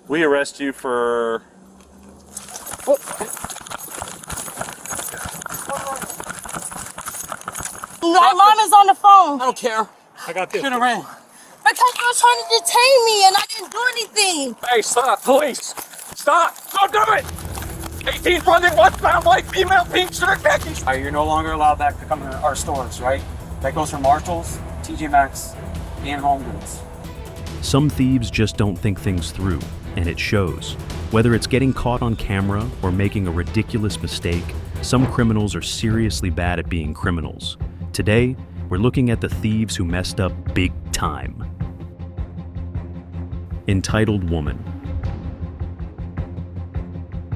We arrest you for... My mom is on the phone. I don't care. I got this. Turn around. Because you were trying to detain me and I didn't do anything. Hey, stop, police! Stop! Don't do it! 18 running, westbound, white, female, pink shirt, khakis. All right, you're no longer allowed back to come to our stores, right? That goes for Marshalls, TJ Maxx, and Home Goods. Some thieves just don't think things through, and it shows. Whether it's getting caught on camera or making a ridiculous mistake, some criminals are seriously bad at being criminals. Today, we're looking at the thieves who messed up big time. Entitled Woman.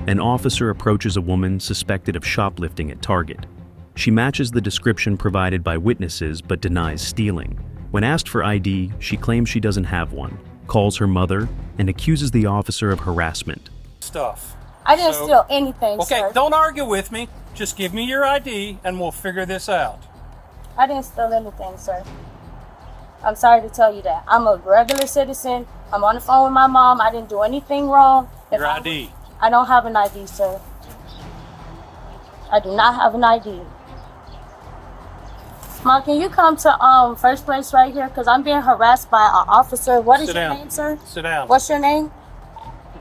An officer approaches a woman suspected of shoplifting at Target. She matches the description provided by witnesses but denies stealing. When asked for ID, she claims she doesn't have one, calls her mother, and accuses the officer of harassment. Stuff. I didn't steal anything, Okay, sir. don't argue with me. Just give me your ID and we'll figure this out. I didn't steal anything, sir. I'm sorry to tell you that. I'm a regular citizen. I'm on the phone with my mom. I didn't do anything wrong. Your ID. I don't have an ID, sir. I do not have an ID. Mom, can you come to first place right here? Because I'm being harassed by an officer. What is Sit your down. name, sir? Sit down. What's your name?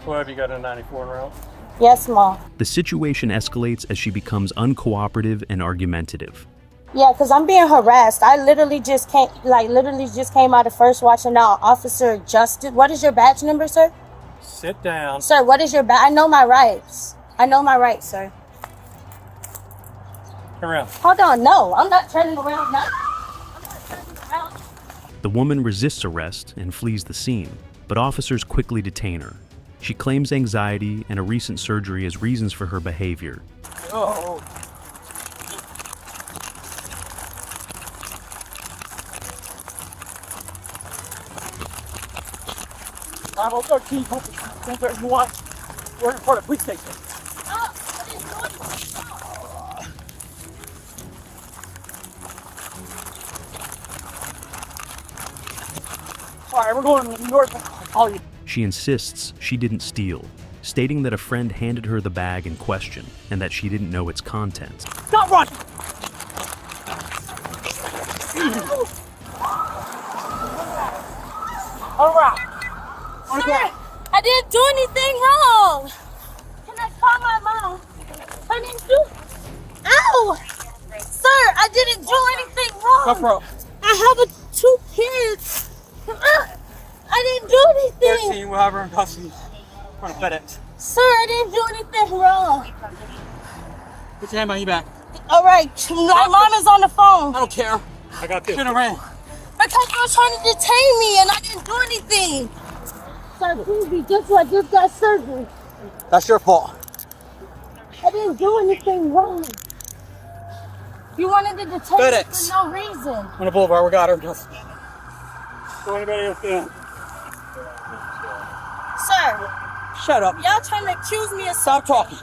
What have you got a 94 round? Yes, Mom. The situation escalates as she becomes uncooperative and argumentative. Yeah, because I'm being harassed. I literally just came out of first watch and now Officer Justice. What is your badge number, sir? Sit down. Sir, what is your badge? I know my rights. I know my rights, sir. Turn around. Hold on, no, I'm not turning around now. I'm not turning around. The woman resists arrest and flees the scene, but officers quickly detain her. She claims anxiety and a recent surgery as reasons for her behavior. Oh. I'm on 13, 131. We're in front of the police station. Oh, I didn't do anything. All right, we're going north. I'll call you. She insists she didn't steal, stating that a friend handed her the bag in question and that she didn't know its contents. Stop running! All right. Sir, I didn't do anything wrong. Can I call my mom? I didn't do. Ow! Sir, I didn't do anything wrong. Go, bro. I have two kids. I didn't do anything. 13, we'll have her in custody. Front of FedEx. Sir, I didn't do anything wrong. Put your hand behind your back. All right, my mom is on the phone. I don't care. I got this. Turn around. Because you were trying to detain me and I didn't do anything. Sir, please be gentle. I just got surgery. That's your fault. I didn't do anything wrong. You wanted to detain me FedEx. for no reason. On the boulevard, we got her in custody. So anybody else doing? Sir, Shut up. y'all trying to accuse me of Stop talking.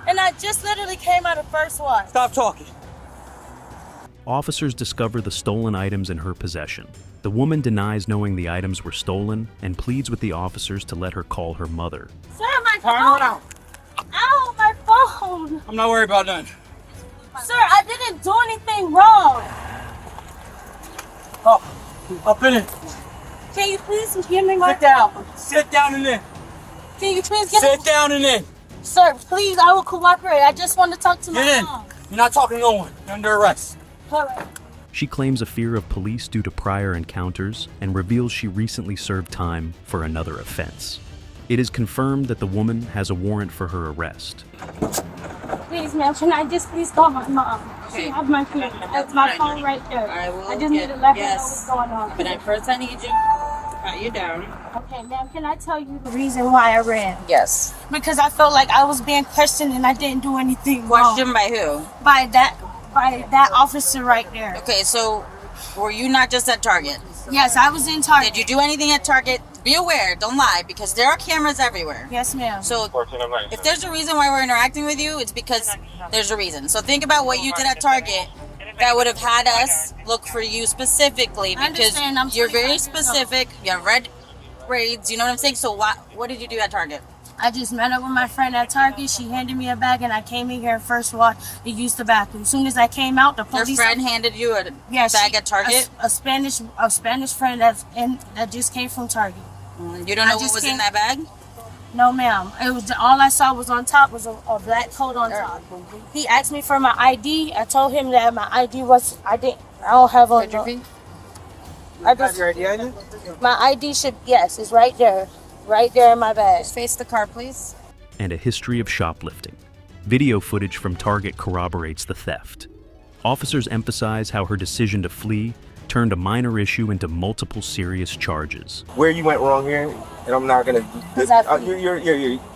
and I just literally came out of first watch. Stop talking. Officers discover the stolen items in her possession. The woman denies knowing the items were stolen and pleads with the officers to let her call her mother. Sir, my Turn phone. around. Ow, my phone. I'm not worried about nothing. Sir, I didn't do anything wrong. Oh, up in it. Can you please give me my Sit down. Sit down in there. Can you please get Sit down in there. Sir, please, I will cooperate. I just want to talk to my Get in. mom. You're not talking to no one. You're under arrest. All right. She claims a fear of police due to prior encounters and reveals she recently served time for another offense. It is confirmed that the woman has a warrant for her arrest. Please, ma'am, can I just please call my mom? Okay. She has my phone. That's my phone right there. I will I just need to let her know yes. what's going on. But at first I need you to pat you down. Okay, ma'am, can I tell you the reason why I ran? Yes. Because I felt like I was being questioned and I didn't do anything wrong. Question by who? By that officer right there. Okay, so were you not just at Target? Yes, I was in Target. Did you do anything at Target? Be aware, don't lie, because there are cameras everywhere. Yes, ma'am. So if there's a reason why we're interacting with you, it's because there's a reason. So think about what you did at Target that would have had us look for you specifically, I because understand. I'm you're very 25 years old. specific. You have red braids. You know what I'm saying? So what did you do at Target? I just met up with my friend at Target. She handed me a bag, and I came in here and first of all, to use the bathroom. As soon as I came out, the police. Your friend handed you a bag at Target? A Spanish friend that just came from Target. You don't know what was in that bag? No, ma'am. It was all I saw was on top was a black coat on top. He asked me for my ID. I told him that my ID was I don't have on. I just your ID on you? My ID should it's right there in my bag. Just face the car, please. And a history of shoplifting. Video footage from Target corroborates the theft. Officers emphasize how her decision to flee turned a minor issue into multiple serious charges. Where you went wrong here, and I'm not gonna.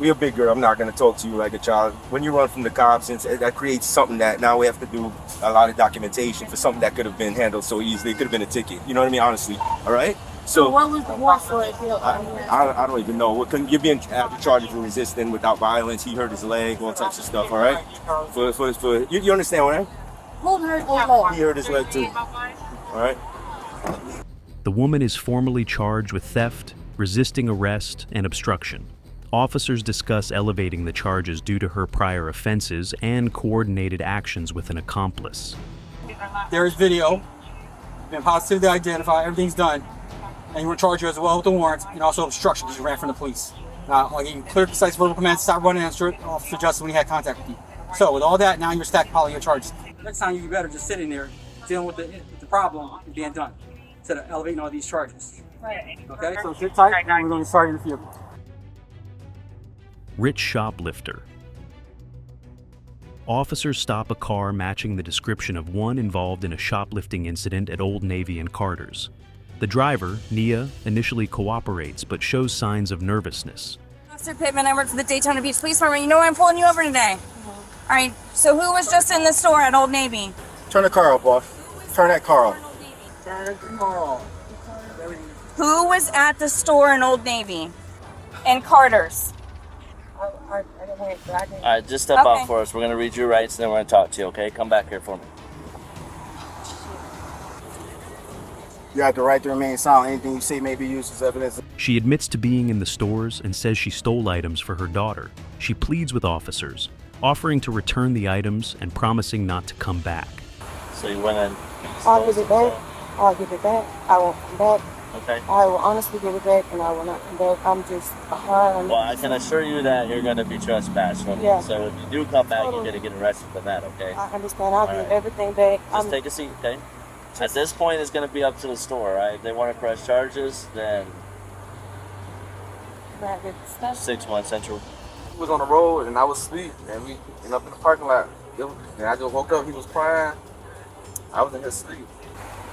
You're a big girl. I'm not gonna talk to you like a child. When you run from the cops, that creates something that now we have to do a lot of documentation for something that could have been handled so easily. It could have been a ticket. You know what I mean? Honestly, all right. So what was the warrant for it? I don't even know. You're being charged for resisting without violence. He hurt his leg, all types of stuff. All right. You understand what? Who hurt his leg? He hurt his leg too. All right. The woman is formally charged with theft, resisting arrest, and obstruction. Officers discuss elevating the charges due to her prior offenses and coordinated actions with an accomplice. There's video, been positively identified, everything's done. And you want to charge you as well with the warrant and also obstruction because you ran from the police. I'll give you clear, concise verbal commands to stop running and instruct Officer Justin when he had contact with you. So with all that, now you're stacked piling your charges. Next time you'd be better just sitting there dealing with the problem and being done instead of elevating all these charges. Right. Okay, so sit tight and we're going to start in the vehicle. Rich shoplifter. Officers stop a car matching the description of one involved in a shoplifting incident at Old Navy and Carter's. The driver, Nia, initially cooperates but shows signs of nervousness. Officer Pittman, I work for the Daytona Beach Police Department. You know why I'm pulling you over today? All right, so who was just in the store at Old Navy? Turn the car off, boss. Turn that car off. Who was at the store in Old Navy? And Carter's? All right, just step out for us. We're going to read your rights, and then we're going to talk to you, okay? Come back here for me. You have the right to remain silent. Anything you say may be used as evidence. She admits to being in the stores and says she stole items for her daughter. She pleads with officers, offering to return the items and promising not to come back. So you went in. I'll give it back. I'll give it back. I won't come back. Okay. I will honestly give it back, and I will not come back. I'm just behind. Well, I can assure you that you're going to be trespassed. Yeah. So if you do come back, you're going to get arrested for that, okay? I understand. I'll give right. everything back. Just take a seat, okay? At this point, it's going to be up to the store, right? If they want to press charges, then 6-1 Central. He was on the road, and I was asleep, and we ended up in the parking lot. And I just woke up, he was crying. I was in his sleep.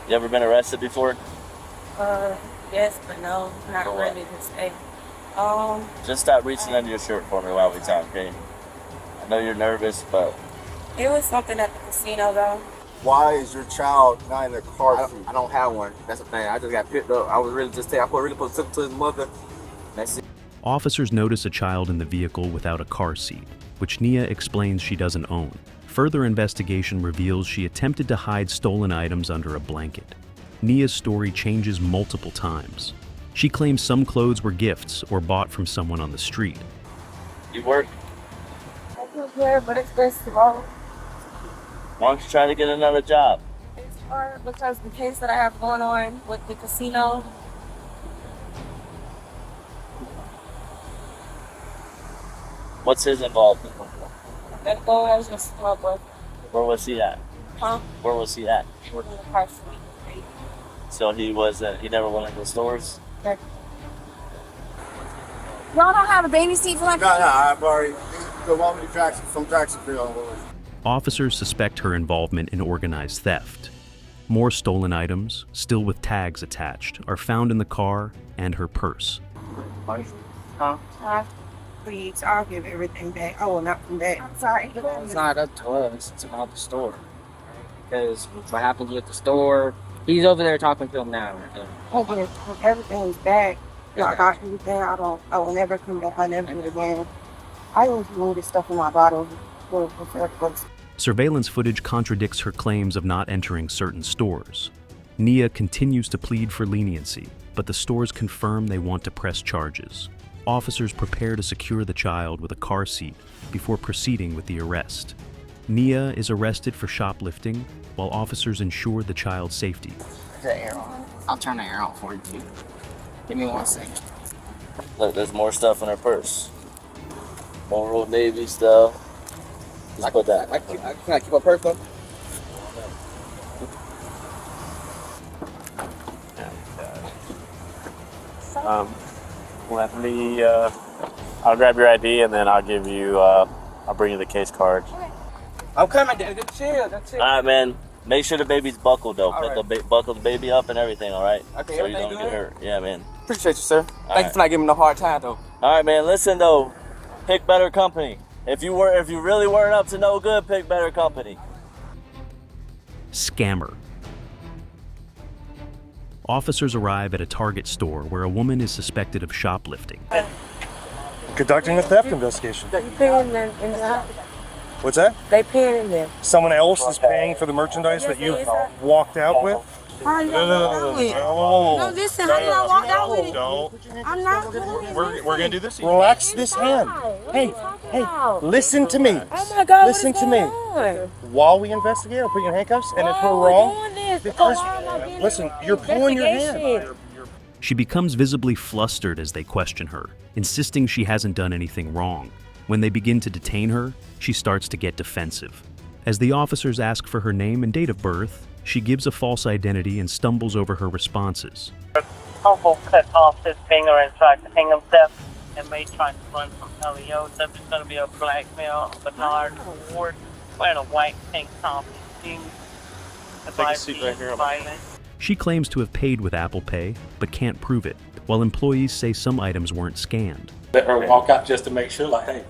You ever been arrested before? Yes, but no, not really this day. Just stop reaching under your shirt for me while we talk, okay? I know you're nervous, but... It was something at the casino, though. Why is your child not in the car seat? I don't have one. That's the thing. I just got picked up. I was really just I really supposed to take him to his mother. That's it. Officers notice a child in the vehicle without a car seat, which Nia explains she doesn't own. Further investigation reveals she attempted to hide stolen items under a blanket. Nia's story changes multiple times. She claims some clothes were gifts or bought from someone on the street. You work? I feel good, but it's stressful. Why don't you try to get another job? It's hard because the case that I have going on with the casino. What's his involvement? That boy was just my boy. Where was he at? Huh? Where was he at? In the car seat. So he never went into the stores? Y'all don't have a baby seat for No, I've already. The woman from Jacksonville. Officers suspect her involvement in organized theft. More stolen items, still with tags attached, are found in the car and her purse. Huh? Please, I'll give everything back. I will not come back. I'm sorry. It's not up to us. It's about the store. Because what happened with the store, he's over there talking to him now. I'll give everything back. I got everything. I will never come back. I never do it again. I always needed stuff in my bottle. Surveillance footage contradicts her claims of not entering certain stores. Nia continues to plead for leniency, but the stores confirm they want to press charges. Officers prepare to secure the child with a car seat before proceeding with the arrest. Nia is arrested for shoplifting, while officers ensure the child's safety. The air on. I'll turn the air on for you too. Give me 1 second. Look, there's more stuff in her purse. More Old Navy stuff. Just put that. Can I keep my purse though? Let me, I'll grab your ID and then I'll give you, I'll bring you the case card. I'm coming, Dad. Good to see you. That's it. All right, man. Make sure the baby's buckled, though. Buckle the baby up and everything, all right? Okay, so you everything don't good? get hurt. Yeah, man. Appreciate you, sir. Thank you for not giving me no hard time, though. All right, man. Listen, though. Pick better company. If you really weren't up to no good, pick better company. Scammer. Officers arrive at a Target store where a woman is suspected of shoplifting. Conducting a theft investigation. They paying them in the house. What's that? They paying them. Someone else is paying for the merchandise that you walked out with? How you walk with it? No, listen, how did I walk out with it? No. I'm not doing it. We're going to do this. Relax this hand. Hey, listen to me. Oh my God, listen to me. While we investigate, I'll put you in handcuffs, and if we're wrong, listen, you're pulling your hand. She becomes visibly flustered as they question her, insisting she hasn't done anything wrong. When they begin to detain her, she starts to get defensive. As the officers ask for her name and date of birth, she gives a false identity and stumbles over her responses. Uncle cut off his finger and tried to hang himself and may try to run from LEO. Subject's going to be a black male, Bernard Ward, wearing a white tank top and jeans. Take a seat right here. She claims to have paid with Apple Pay, but can't prove it, while employees say some items weren't scanned. Let her walk out just to make sure, like, hey.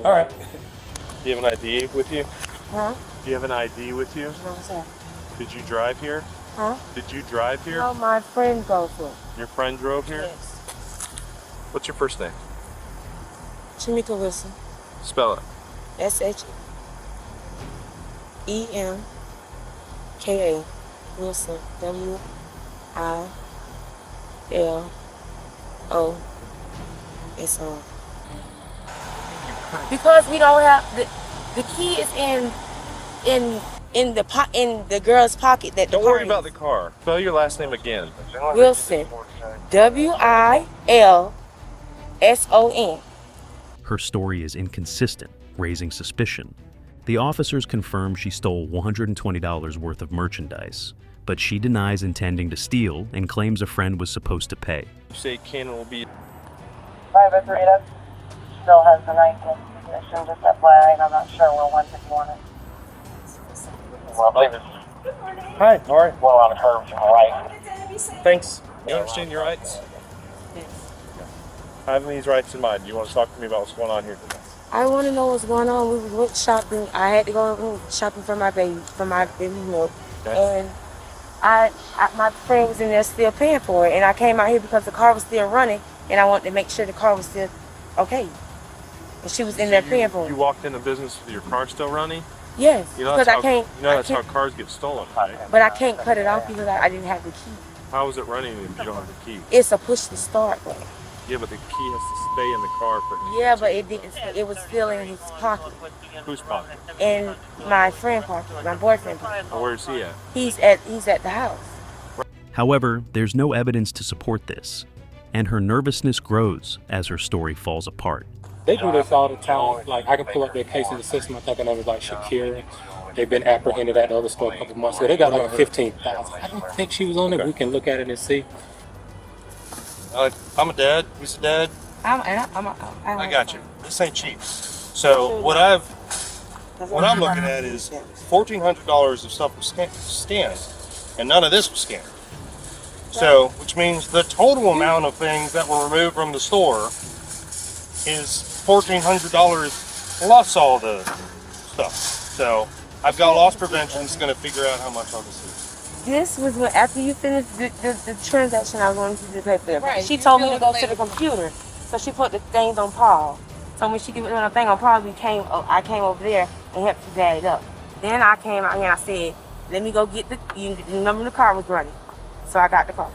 All right. Do you have an ID with you? Huh? Do you have an ID with you? What was that? Did you drive here? Huh? Did you drive here? No, my friend goes with. Your friend drove here? Yes. What's your first name? Shamika Wilson. Spell it. SHEMKA Wilson. WILSON. Because we don't have the key is in the girl's pocket. That Don't worry about the car. Spell your last name again. Wilson. WILSON. Her story is inconsistent, raising suspicion. The officers confirm she stole $120 worth of merchandise, but she denies intending to steal and claims a friend was supposed to pay. You say Ken will be... Private Rita still has the 19th position, just FYI, I'm not sure where 151 is. Well, I believe it's Hi, all right. well on the curve to my right. Thanks. You understand your rights? Having these rights in mind, you want to talk to me about what's going on here? I want to know what's going on. We went shopping. I had to go shopping for my baby milk. Okay. And my friend was in there still paying for it. And I came out here because the car was still running, and I wanted to make sure the car was still okay. And she was in there paying for it. You walked into business with your car still running? Yes, You know because that's I can't. that's how cars get stolen, right? But I can't cut it off because I didn't have the key. How is it running if you don't have the key? It's a push to start button. Yeah, but the key has to stay in the car for... Yeah, but it didn't. It was still in his pocket. Whose pocket? In my friend pocket, my boyfriend pocket. Where's he at? He's at the house. However, there's no evidence to support this, and her nervousness grows as her story falls apart. They do this all the time. Like, I can pull up their case in the system. I think her name is like Shakira. They've been apprehended at the other store a couple months ago. They got like 15,000. I don't think she was on it. We can look at it and see. I'm a dad. Who's a dad? I got you. This ain't cheap. So what I'm looking at is $1,400 of stuff was scanned, and none of this was scanned. So, which means the total amount of things that were removed from the store is $1,400 plus all the stuff. So I've got loss prevention. It's going to figure out how much all this is. This was when, after you finished the transaction I wanted you to pay for them. Right. She told me to go to the computer. So she put the things on pause. So when she gave me the thing on pause, I came over there and helped you dad it up. Then I came out here and I said, let me go get the number of the car was running. So I got the car.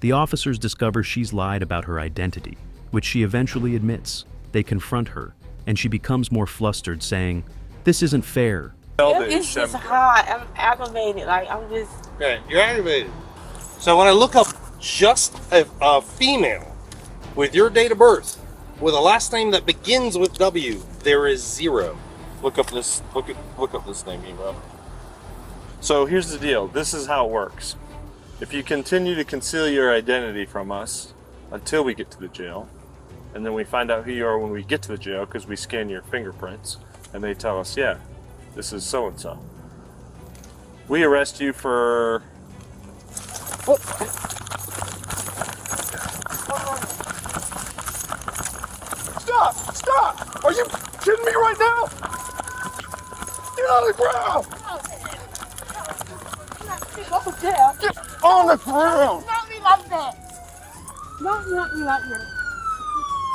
The officers discover she's lied about her identity, which she eventually admits. They confront her, and she becomes more flustered, saying, "This isn't fair." It's just hot. I'm aggravated. Like, I'm just... Okay, you're aggravated. So when I look up just a female with your date of birth, with a last name that begins with W, there is 0. Look up this name, bro. So here's the deal. This is how it works. If you continue to conceal your identity from us until we get to the jail, and then we find out who you are when we get to the jail because we scan your fingerprints, and they tell us, yeah, this is so-and-so. We arrest you for... Oh. Stop! Are you kidding me right now? Get on the ground! Get on the ground! Not me like that. Not me like that.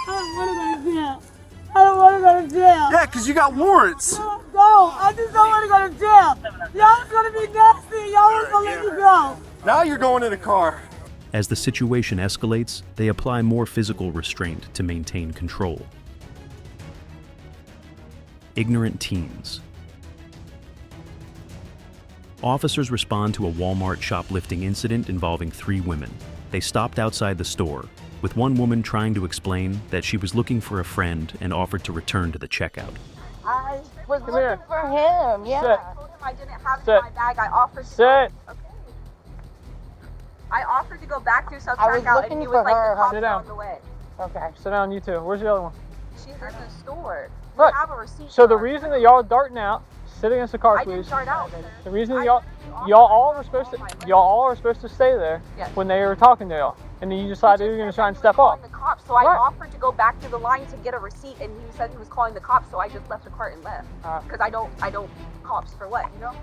I don't want to go to jail. I don't want to go to jail. Yeah, because you got warrants. No, I just don't want to go to jail. Y'all's going to be nasty. Y'all ain't going to let me go. Now you're going in a car. As the situation escalates, they apply more physical restraint to maintain control. Ignorant teens. Officers respond to a Walmart shoplifting incident involving 3 women. They stopped outside the store, with one woman trying to explain that she was looking for a friend and offered to return to the checkout. I was looking for him, yeah. I told him I didn't have it in my bag. I offered to Sit. Okay. I offered to go back through I was self-checkout looking and he for was like, her. the cops Sit are down. on the way. Okay, sit down, you two. Where's the other one? She's in the store. Right. We have a receipt. So the reason that y'all are darting out, sit against the car, I please. didn't start out. The reason that y'all all are supposed to stay there Yes. when they were talking to y'all, and then you decided you were going to try and step off. The cops. So I Right. offered to go back to the line to get a receipt, and he said he was calling the cops. So I just left the cart and left because I don't cops for what, you know?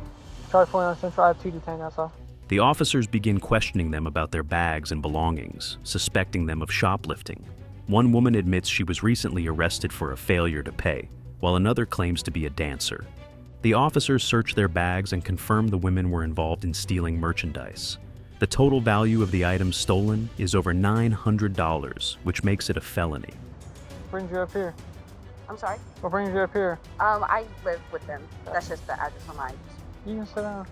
Charge 49 Central. I have 2 detained outside. The officers begin questioning them about their bags and belongings, suspecting them of shoplifting. One woman admits she was recently arrested for a failure to pay, while another claims to be a dancer. The officers search their bags and confirm the women were involved in stealing merchandise. The total value of the items stolen is over $900, which makes it a felony. What brings you up here? I'm sorry. What brings you up here? I live with them. That's just the address on mine. You can sit down.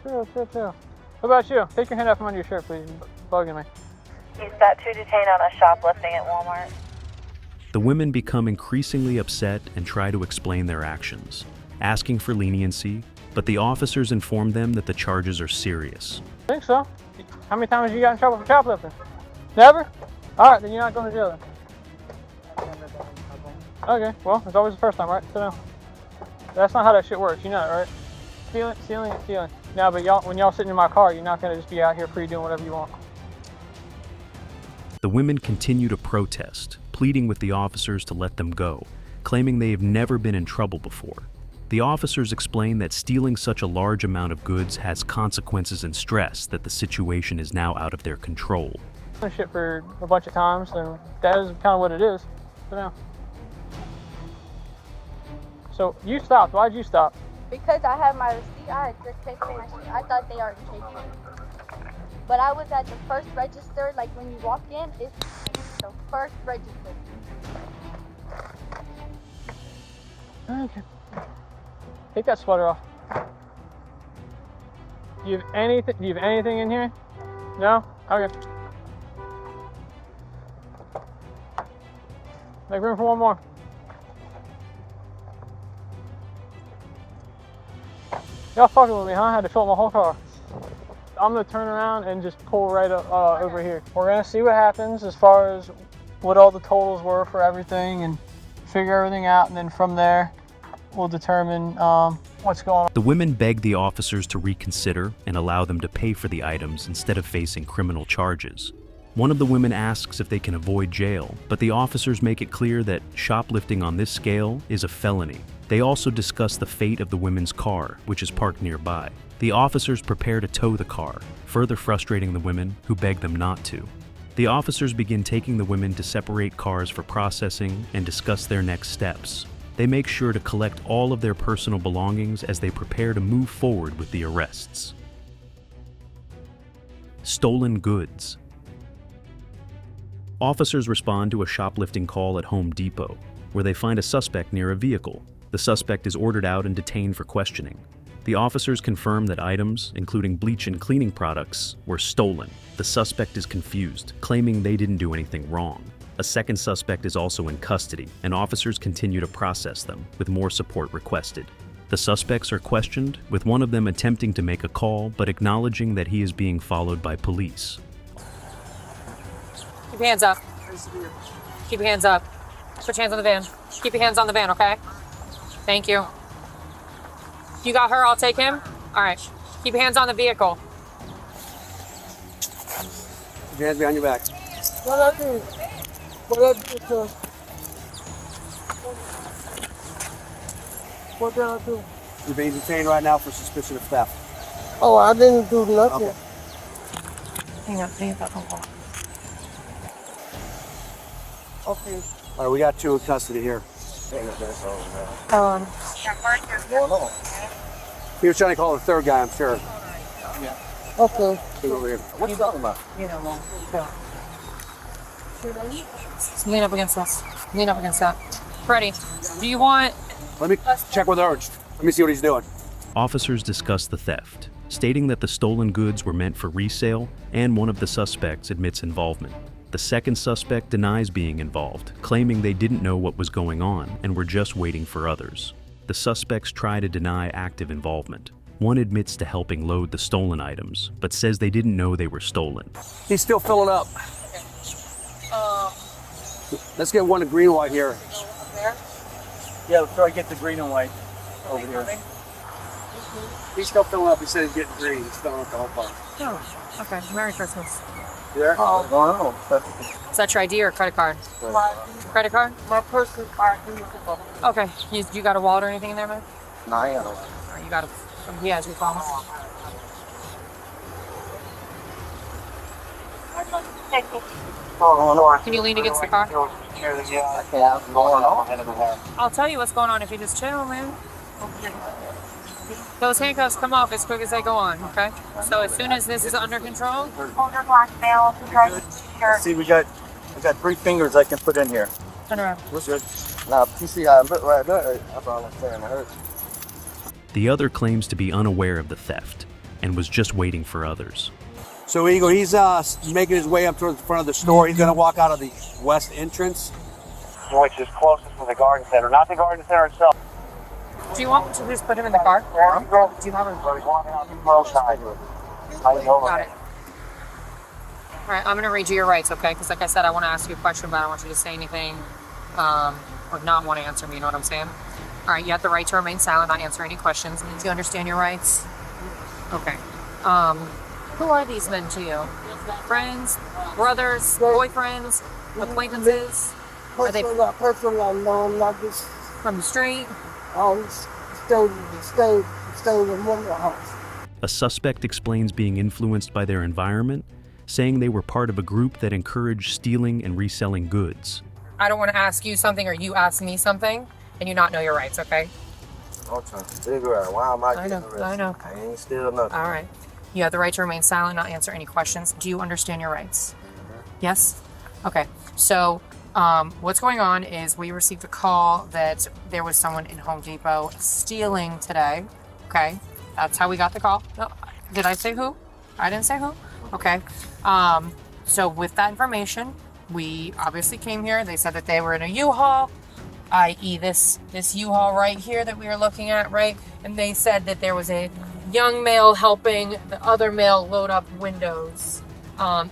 Chill. What about you? Take your hand out from under your shirt, please. You're bugging me. He's got 2 detained on a shoplifting at Walmart. The women become increasingly upset and try to explain their actions, asking for leniency, but the officers inform them that the charges are serious. I think so. How many times have you got in trouble for shoplifting? Never? Alright, then you're not going to jail then. Okay, well, it's always the first time, right? Sit down. That's not how that shit works, you know that, right? Stealing. No, but y'all, when y'all sitting in my car, you're not going to just be out here free doing whatever you want. The women continue to protest, pleading with the officers to let them go, claiming they have never been in trouble before. The officers explain that stealing such a large amount of goods has consequences and stress, that the situation is now out of their control. I've done shit for a bunch of times, and that is kind of what it is. Sit down. So you stopped. Why'd you stop? Because I had my receipt, I had just taken my shit. I thought they already taken it. But I was at the first register, like when you walk in, it's the first register. Okay. Take that sweater off. Do you have anything in here? No? Okay. Make room for one more. Y'all fucking with me, huh? I had to fill up my whole car. I'm gonna turn around and just pull right up, over here. We're gonna see what happens as far as what all the totals were for everything and figure everything out, and then from there we'll determine what's going on. The women beg the officers to reconsider and allow them to pay for the items instead of facing criminal charges. One of the women asks if they can avoid jail, but the officers make it clear that shoplifting on this scale is a felony. They also discuss the fate of the women's car, which is parked nearby. The officers prepare to tow the car, further frustrating the women, who beg them not to. The officers begin taking the women to separate cars for processing and discuss their next steps. They make sure to collect all of their personal belongings as they prepare to move forward with the arrests. Stolen goods. Officers respond to a shoplifting call at Home Depot, where they find a suspect near a vehicle. The suspect is ordered out and detained for questioning. The officers confirm that items, including bleach and cleaning products, were stolen. The suspect is confused, claiming they didn't do anything wrong. A second suspect is also in custody, and officers continue to process them, with more support requested. The suspects are questioned, with one of them attempting to make a call but acknowledging that he is being followed by police. Keep your hands up. Keep your hands up. Put your hands on the van. Keep your hands on the van, okay? Thank you. You got her, I'll take him? All right. Keep your hands on the vehicle. Keep your hands behind your back. What I do? What I do, sir? What did I do? You're being detained right now for suspicion of theft. Oh, I didn't do nothing. Okay. Hang up. Okay. All right, we got 2 in custody here. He was trying to call the third guy, I'm sure. Okay. He's over here. What are you talking about? You know, lean up against us. Lean up against that. Freddie, do you want... Let me check with Urge. Let me see what he's doing. Officers discuss the theft, stating that the stolen goods were meant for resale, and one of the suspects admits involvement. The second suspect denies being involved, claiming they didn't know what was going on and were just waiting for others. The suspects try to deny active involvement. One admits to helping load the stolen items, but says they didn't know they were stolen. He's still filling up. Let's get one of green and white here. There? Yeah, let's try to get the green and white over here. He's still filling up. He said he's getting green. He's filling up the whole car. Oh, okay. Merry Christmas. You there? What's going on? Is that your ID or credit card? Credit card? My personal card. Okay. You got a wallet or anything in there, man? No, I am. Or you got a... He has your phone. Can you lean against the car? I'll tell you what's going on if you just chill, man. Those handcuffs come off as quick as they go on, okay? So as soon as this is under control... See, we got 3 fingers I can put in here. Turn around. What's good? Now, you see how I look right there? That's all I'm saying. It hurts. The other claims to be unaware of the theft and was just waiting for others. So Eagle, he's making his way up towards the front of the store. He's going to walk out of the west entrance. Which is closest to the garden center, not the garden center itself. Do you want me to just put him in the car? Do you have him? Got it. All right, I'm going to read you your rights, okay? Because like I said, I want to ask you a question, but I don't want you to say anything or not want to answer me, you know what I'm saying? All right, you have the right to remain silent, not answer any questions. Do you understand your rights? Okay. Who are these men to you? Friends, brothers, boyfriends, acquaintances? Are they personal? No, I'm not just from the street. Stay in one house. A suspect explains being influenced by their environment, saying they were part of a group that encouraged stealing and reselling goods. I don't want to ask you something or you ask me something and you not know your rights, okay? I'm trying to figure out why am I getting arrested? I know. I ain't still nothing. All right. You have the right to remain silent, not answer any questions. Do you understand your rights? Yes? Okay. So what's going on is we received a call that there was someone in Home Depot stealing today. Okay. That's how we got the call. No, did I say who? I didn't say who? Okay. So with that information, we obviously came here. They said that they were in a U-Haul, i.e. this U-Haul right here that we were looking at, right? And they said that there was a young male helping the other male load up windows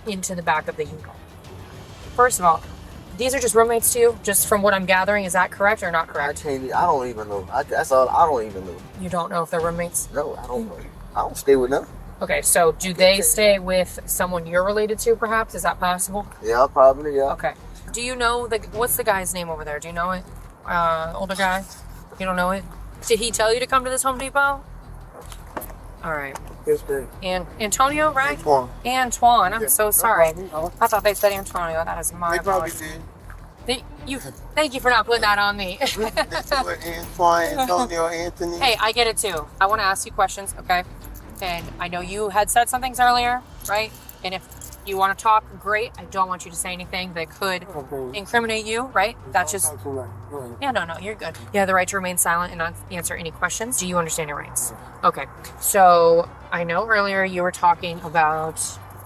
into the back of the U-Haul. First of all, these are just roommates to you, just from what I'm gathering. Is that correct or not correct? I don't even know. That's all. I don't even know. You don't know if they're roommates? No, I don't know. I don't stay with them. Okay, so do they stay with someone you're related to, perhaps? Is that possible? Yeah, probably, yeah. Okay. Do you know, what's the guy's name over there? Do you know it? Older guy? You don't know it? Did he tell you to come to this Home Depot? All right. Yes, sir. And Antonio, right? Antoine. I'm so sorry. I thought they said Antonio. That is my apology. Thank you for not putting that on me. Antoine, Antonio, Anthony. Hey, I get it too. I want to ask you questions, okay? And I know you had said some things earlier, right? And if You want to talk? Great. I don't want you to say anything that could incriminate you, right? That's just... Yeah, no, you're good. You have the right to remain silent and not answer any questions. Do you understand your rights? Okay. So I know earlier you were talking about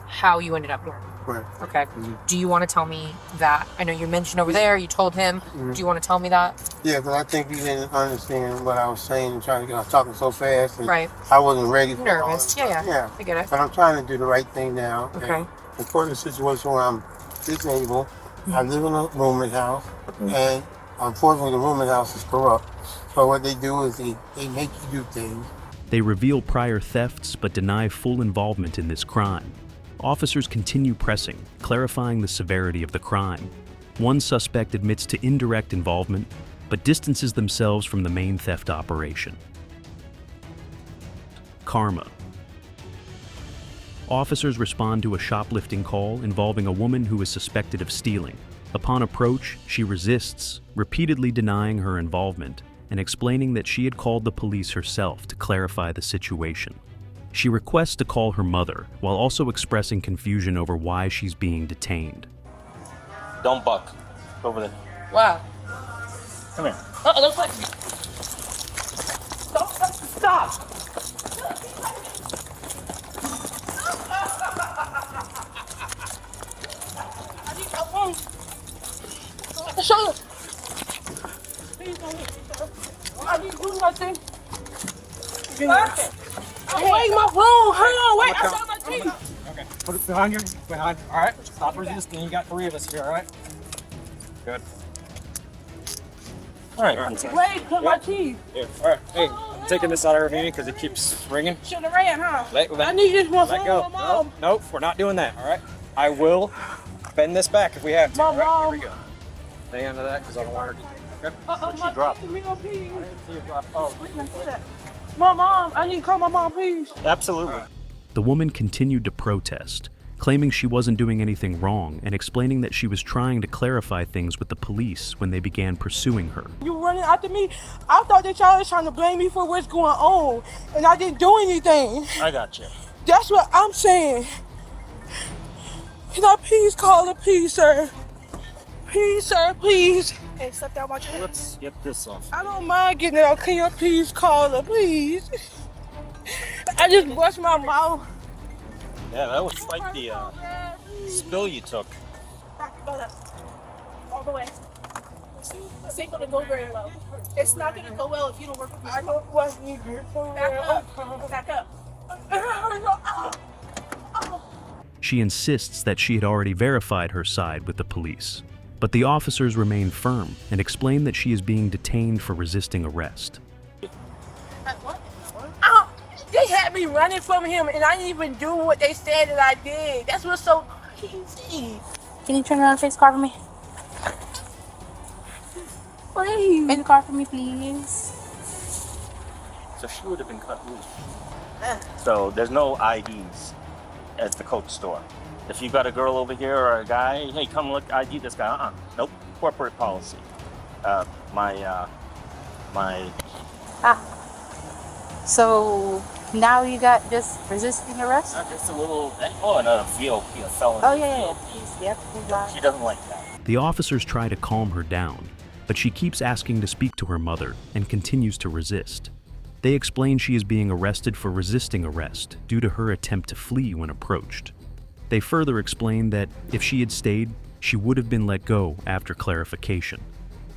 how you ended up here. Right. Okay. Do you want to tell me that? I know you mentioned over there, you told him. Do you want to tell me that? Yeah, but I think you didn't understand what I was saying and trying to get. I was talking so fast. And right. I wasn't ready. For nervous. Yeah. I get it. But I'm trying to do the right thing now. Okay. According to the situation where I'm disabled, I live in a rooming house, and unfortunately the rooming house is corrupt. So what they do is they make you do things. They reveal prior thefts but deny full involvement in this crime. Officers continue pressing, clarifying the severity of the crime. One suspect admits to indirect involvement, but distances themselves from the main theft operation. Karma. Officers respond to a shoplifting call involving a woman who is suspected of stealing. Upon approach, she resists, repeatedly denying her involvement and explaining that she had called the police herself to clarify the situation. She requests to call her mother, while also expressing confusion over why she's being detained. Don't buck. Over there. Wow. Come here. Don't touch me. Stop. I need my phone. Show you. Please don't hit me, sir. I need to do nothing. Wait, my phone. Hang on, wait. I saw my teeth. Okay. Put it behind you. Behind. All right. Stop resisting. You got 3 of us here. All right. Good. All right. Wait, put my teeth. Here. All right. Hey, I'm taking this out of her hand because it keeps ringing. Shouldn't have ran, huh? I need this one let for go. my mom. Nope, we're not doing that. All right. I will bend this back if we have to. My all right, mom. here we go. Stay under that because I don't want her to. Okay. My dropped. Oh, my mom, I need to call my mom, please. Absolutely. The woman continued to protest, claiming she wasn't doing anything wrong and explaining that she was trying to clarify things with the police when they began pursuing her. You running after me? I thought that y'all was trying to blame me for what's going on, and I didn't do anything. I got you. That's what I'm saying. Can I please call the police, sir? Please, sir, please. Hey, step down my chair. Let's get this off. I don't mind getting out. Can you please call her, please? I just brushed my mouth. Yeah, that was like the spill you took. All the way. This ain't gonna go very well. It's not gonna go well if you don't work with me. I don't want you to back up. She insists that she had already verified her side with the police, but the officers remain firm and explain that she is being detained for resisting arrest. They had me running from him, and I didn't even do what they said that I did. That's what's so crazy. Can you turn around and face the car for me? Please. Face the car for me, please. So she would have been cut loose. So there's no IDs at the Coach store. If you got a girl over here or a guy, hey, come look, ID this guy. Nope. Corporate policy. So now you got just resisting arrest? Just a little, another VOP, a felony. Oh, yeah. She doesn't like that. The officers try to calm her down, but she keeps asking to speak to her mother and continues to resist. They explain she is being arrested for resisting arrest due to her attempt to flee when approached. They further explain that if she had stayed, she would have been let go after clarification.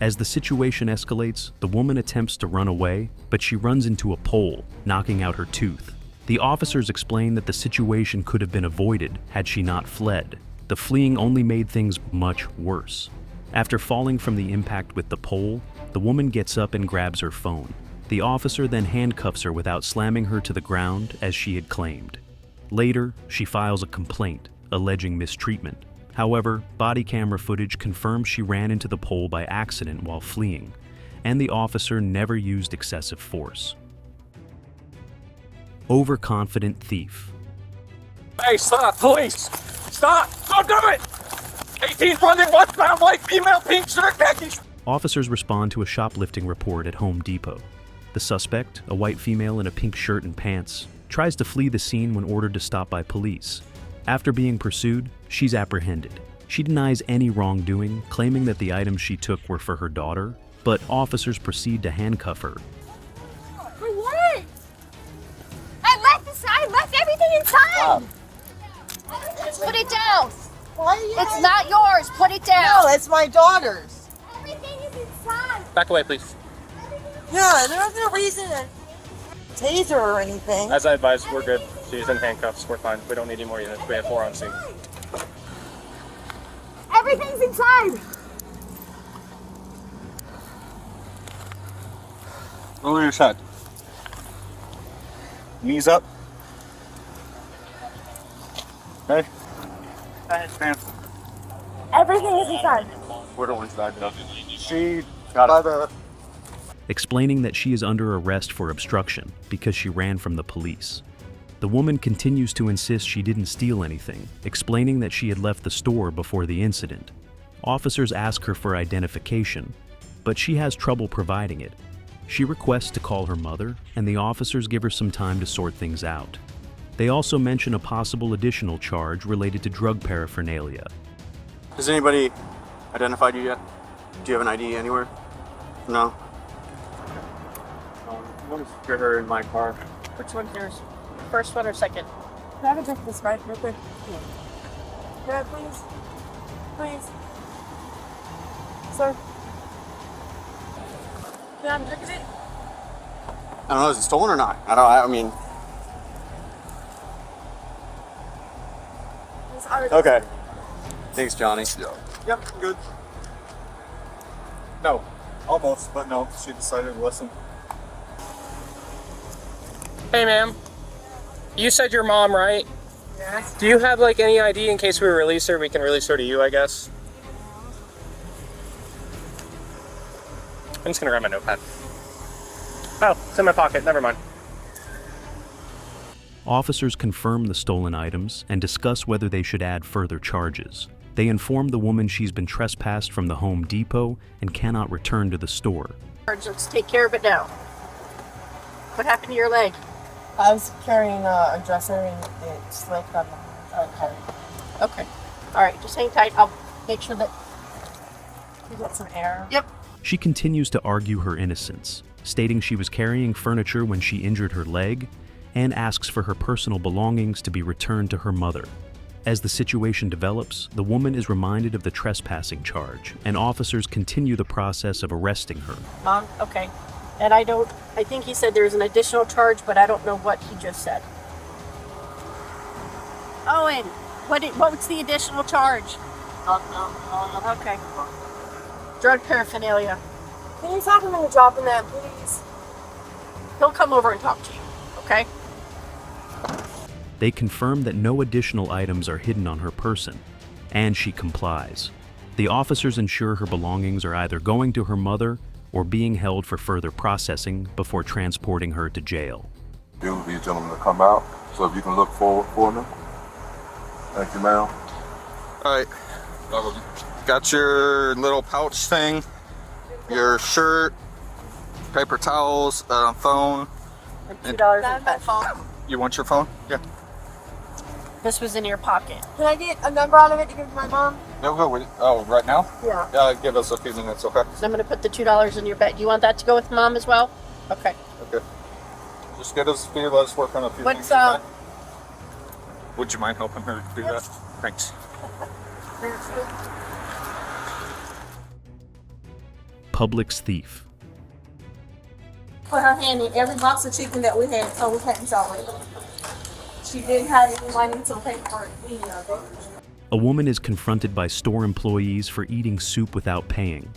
As the situation escalates, the woman attempts to run away, but she runs into a pole, knocking out her tooth. The officers explain that the situation could have been avoided had she not fled. The fleeing only made things much worse. After falling from the impact with the pole, the woman gets up and grabs her phone. The officer then handcuffs her without slamming her to the ground as she had claimed. Later, she files a complaint, alleging mistreatment. However, body camera footage confirms she ran into the pole by accident while fleeing, and the officer never used excessive force. Overconfident thief. Hey, stop, police! Stop! Don't do it! 18 running, westbound, white, female, pink shirt, khakis. Officers respond to a shoplifting report at Home Depot. The suspect, a white female in a pink shirt and pants, tries to flee the scene when ordered to stop by police. After being pursued, she's apprehended. She denies any wrongdoing, claiming that the items she took were for her daughter, but officers proceed to handcuff her. For what? I left everything inside. Put it down. Why are you It's not yours. Put it down. No, it's my daughter's. Everything is inside. Back away, please. Yeah, there's no reason to tase her or anything. As I advised, we're good. She's in handcuffs. We're fine. We don't need any more units. We have 4 on scene. Everything's inside. Roll your side. Knees up. Okay. Stand. Everything is inside. Where do we slide up? She got it. Explaining that she is under arrest for obstruction because she ran from the police. The woman continues to insist she didn't steal anything, explaining that she had left the store before the incident. Officers ask her for identification, but she has trouble providing it. She requests to call her mother, and the officers give her some time to sort things out. They also mention a possible additional charge related to drug paraphernalia. Has anybody identified you yet? Do you have an ID anywhere? No? I'm going to secure her in my car. Which one's yours? First one or second? Can I have a drink this right quick? Yeah, please. Please. Sir. Yeah, I'm drinking it. I don't know, is it stolen or not? I mean... Okay. Thanks, Johnny. Yep, good. No, almost, but no, she decided to listen. Hey, ma'am. You said your mom, right? Yes. Do you have like any ID in case we release her? We can release her to you, I guess. I'm just gonna grab my notepad. Oh, it's in my pocket. Never mind. Officers confirm the stolen items and discuss whether they should add further charges. They inform the woman she's been trespassed from the Home Depot and cannot return to the store. Let's take care of it now. What happened to your leg? I was carrying a dresser and it slipped on my Okay. All right, just hang tight. I'll make sure that you get some air. Yep. She continues to argue her innocence, stating she was carrying furniture when she injured her leg, and asks for her personal belongings to be returned to her mother. As the situation develops, the woman is reminded of the trespassing charge, and officers continue the process of arresting her. Mom, okay. And I think he said there's an additional charge, but I don't know what he just said. Owen, what's the additional charge? Okay. Drug paraphernalia. Can you talk him into dropping that, please? He'll come over and talk to you, okay? They confirm that no additional items are hidden on her person, and she complies. The officers ensure her belongings are either going to her mother or being held for further processing before transporting her to jail. There will be a gentleman to come out, so if you can look forward for me. Thank you, ma'am. All right. Got your little pouch thing, your shirt, paper towels, phone. And $2 in my phone. You want your phone? Yeah. This was in your pocket. Can I get a number out of it to give to my mom? No, go with it. Oh, right now? Yeah. Give us a few minutes, okay? So I'm going to put the $2 in your bag. Do you want that to go with mom as well? Okay. Okay. Just get us a few, let us work on a few What's things. Would you mind helping her do that? Thanks. Publix thief. Put her hand in every box of chicken that we had, so we hadn't saw it. She didn't have any money to pay for any of it. A woman is confronted by store employees for eating soup without paying.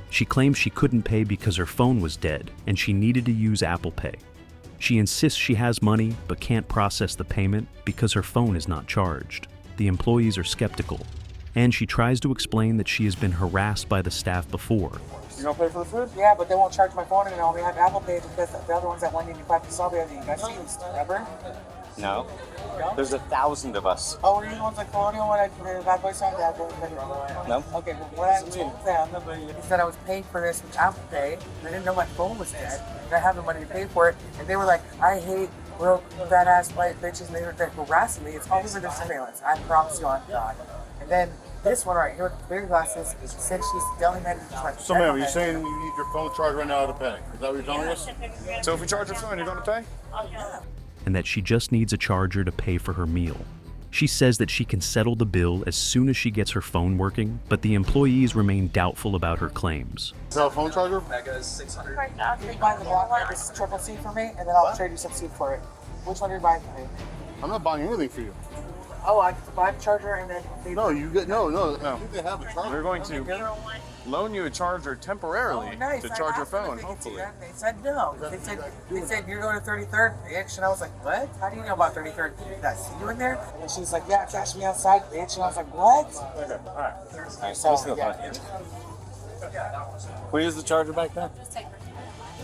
She claims she couldn't pay because her phone was dead and she needed to use Apple Pay. She insists she has money but can't process the payment because her phone is not charged. The employees are skeptical, and she tries to explain that she has been harassed by the staff before. You don't pay for the food? Yeah, but they won't charge my phone and I only have Apple Pay because the other one's at $185 for strawberry that you guys used, remember? No. There's 1,000 of us. Oh, were you the ones like Colonial when I did Bad Boy song? No. Okay, well, what I told them, he said I was paying for this with Apple Pay. They didn't know my phone was dead. I have the money to pay for it. And they were like, I hate real fat ass white bitches and they're harassing me. It's always under surveillance. I promise you on God. And then this one right here with the clear glasses said she's yelling at me. So, ma'am, you're saying you need your phone charged right now to pay? Is that what you're telling us? So if we charge your phone, you're going to pay? And that she just needs a charger to pay for her meal. She says that she can settle the bill as soon as she gets her phone working, but the employees remain doubtful about her claims. Is that a phone charger? Mega is 600. You buy the black this triple C for me, and then I'll trade you some soup for it. Which one are you buying for me? I'm not buying anything for you. Oh, I get to buy the charger and then... No, you get... No. They have a charger. We're going to loan you a charger temporarily to charge your phone, hopefully. They said no. They said you're going to 33rd, bitch. And I was like, what? How do you know about 33rd? Did I see you in there? And she's like, yeah, catch me outside, bitch. And I was like, what? Okay, all right. So, yeah. Where's the charger back then?